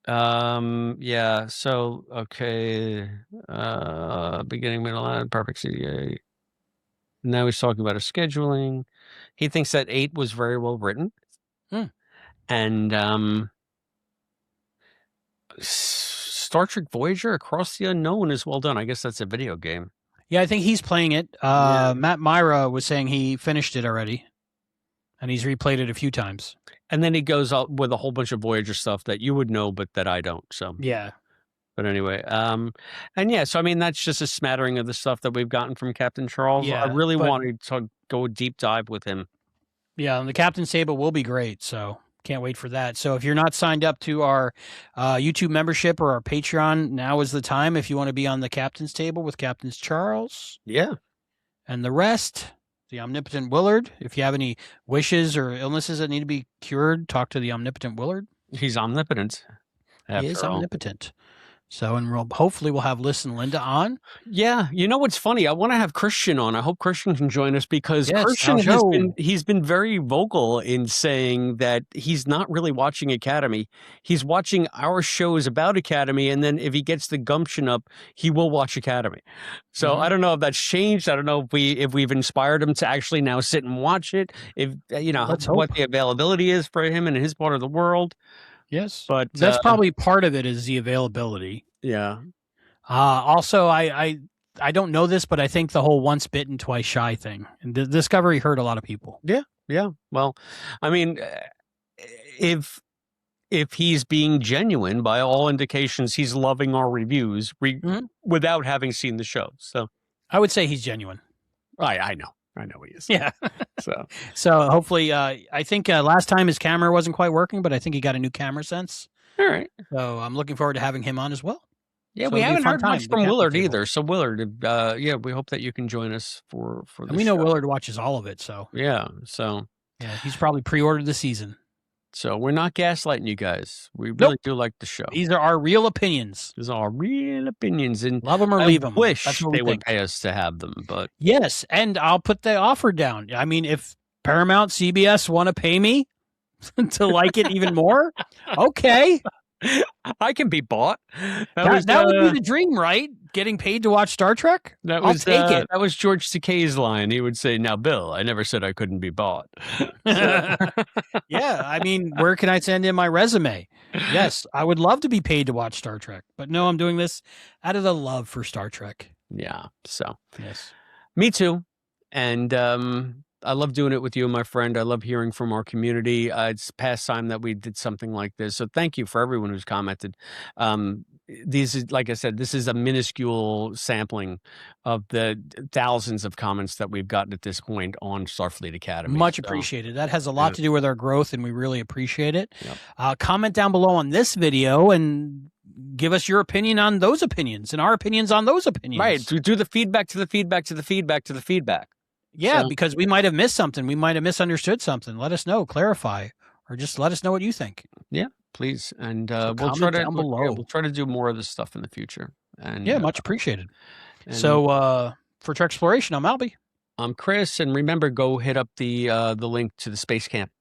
Yeah. So okay. Beginning, middle, end, perfect CDA. Now he's talking about a scheduling. He thinks that 8 was very well written. And Star Trek Voyager Across the Unknown is well done. I guess that's a video game. Yeah, I think he's playing it. Matt Myra was saying he finished it already. And he's replayed it a few times. And then he goes out with a whole bunch of Voyager stuff that you would know, but that I don't. So yeah. But anyway, and yeah, so I mean, that's just a smattering of the stuff that we've gotten from Captain Charles. Yeah, I really wanted to go deep dive with him. Yeah, and the Captain's Table will be great. So can't wait for that. So if you're not signed up to our YouTube membership or our Patreon, now is the time if you want to be on the Captain's Table with Captain Charles. Yeah. And the rest, the Omnipotent Willard. If you have any wishes or illnesses that need to be cured, talk to the Omnipotent Willard. He's omnipotent. He is omnipotent. So, and hopefully we'll have Liz and Linda on. Yeah. You know what's funny? I want to have Christian on. I hope Christian can join us because Christian he's been very vocal in saying that he's not really watching Academy. He's watching our shows about Academy, and then if he gets the gumption up, he will watch Academy. So I don't know if that's changed. I don't know if we've inspired him to actually now sit and watch it. If what the availability is for him in his part of the world. Yes, but that's probably part of it is the availability. Yeah. Also, I don't know this, but I think the whole once bitten, twice shy thing and the Discovery hurt a lot of people. Yeah. Yeah. Well, I mean, if if he's being genuine. By all indications, he's loving our reviews without having seen the show. So I would say he's genuine. I know he is. Yeah. So hopefully, I think last time his camera wasn't quite working, but I think he got a new camera sense. All right. So I'm looking forward to having him on as well. Yeah, so we haven't heard much from Willard either. So Willard, we hope that you can join us for the and we know Willard watches all of it. So yeah, he's probably pre-ordered the season. So we're not gaslighting you guys. We really do like the show. These are our real opinions. These are our real opinions, and love them or leave them. Wish they would pay us to have them, but yes, and I'll put the offer down. I mean, if Paramount, CBS want to pay me to like it even more, okay. I can be bought. That would be the dream, right? Getting paid to watch Star Trek? I'll take it. That was George Takei's line. He would say, "Now, Bill, I never said I couldn't be bought." Yeah, I mean, where can I send in my resume? Yes, I would love to be paid to watch Star Trek, but no, I'm doing this out of the love for Star Trek. Yeah, so yes, me too, and I love doing it with you, my friend. I love hearing from our community. It's past time that we did something like this. So thank you for everyone who's commented. These is, like I said, this is a minuscule sampling of the thousands of comments that we've gotten at this point on Starfleet Academy. Much appreciated. That has a lot to do with our growth, and we really appreciate it. Yep. Comment down below on this video and give us your opinion on those opinions and our opinions on those opinions. Right. Do the feedback to the feedback to the feedback to the feedback. Yeah, because we might have missed something. We might have misunderstood something. Let us know, clarify, or just let us know what you think. Yeah, please. And so we'll try to do more of this stuff in the future. And much appreciated. So for Trek Exploration, I'm Albie. I'm Chris, and remember, go hit up the link to the Space Camp.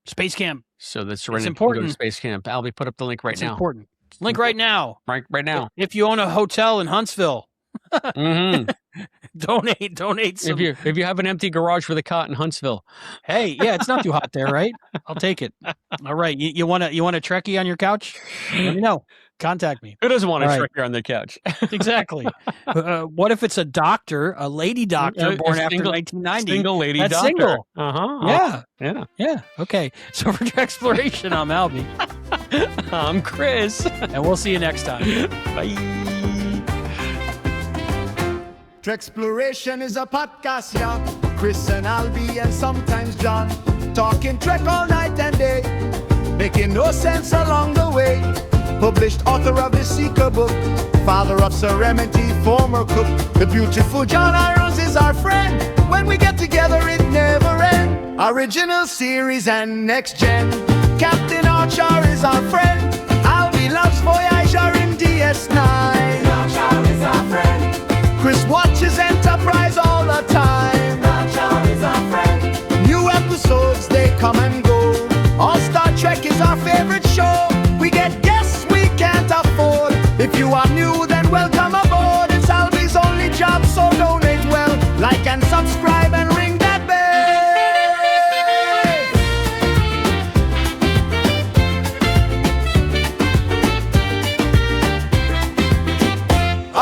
Space Camp. So that's important. Space Camp. Albie, put up the link right now. Important. Link right now. Right now. If you own a hotel in Huntsville. Donate some. If you have an empty garage with a cot in Huntsville. Hey, yeah, it's not too hot there, right? I'll take it. All right. You want a Trekkie on your couch? Let me know. Contact me. Who doesn't want a Trekkie on the couch? Exactly. What if it's a lady doctor born after 1990? Single lady That's doctor. Single. Uh-huh. Yeah. Okay. So for Trek Exploration, I'm Albie. I'm Chris. And we'll see you next time. Bye. Trek-Exploration is a podcast, yeah. Chris and Albie and sometimes John, talking Trek all night and day, making no sense along the way. Published author of the Seeker book, father of Serenity, former cook. The beautiful John Irons is our friend. When we get together, it never ends. Original series and next gen. Captain Archer is our friend. Albie loves Voyager in DS9. Archer is our friend. Chris watches Enterprise all the time. Archer is our friend. New episodes, they come and go. All Star Trek is our favorite show. We get guests we can't afford. If you are new, then welcome aboard. It's Albie's only job, so donate well. Like and subscribe and ring that bell.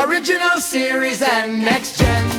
Original series and next gen.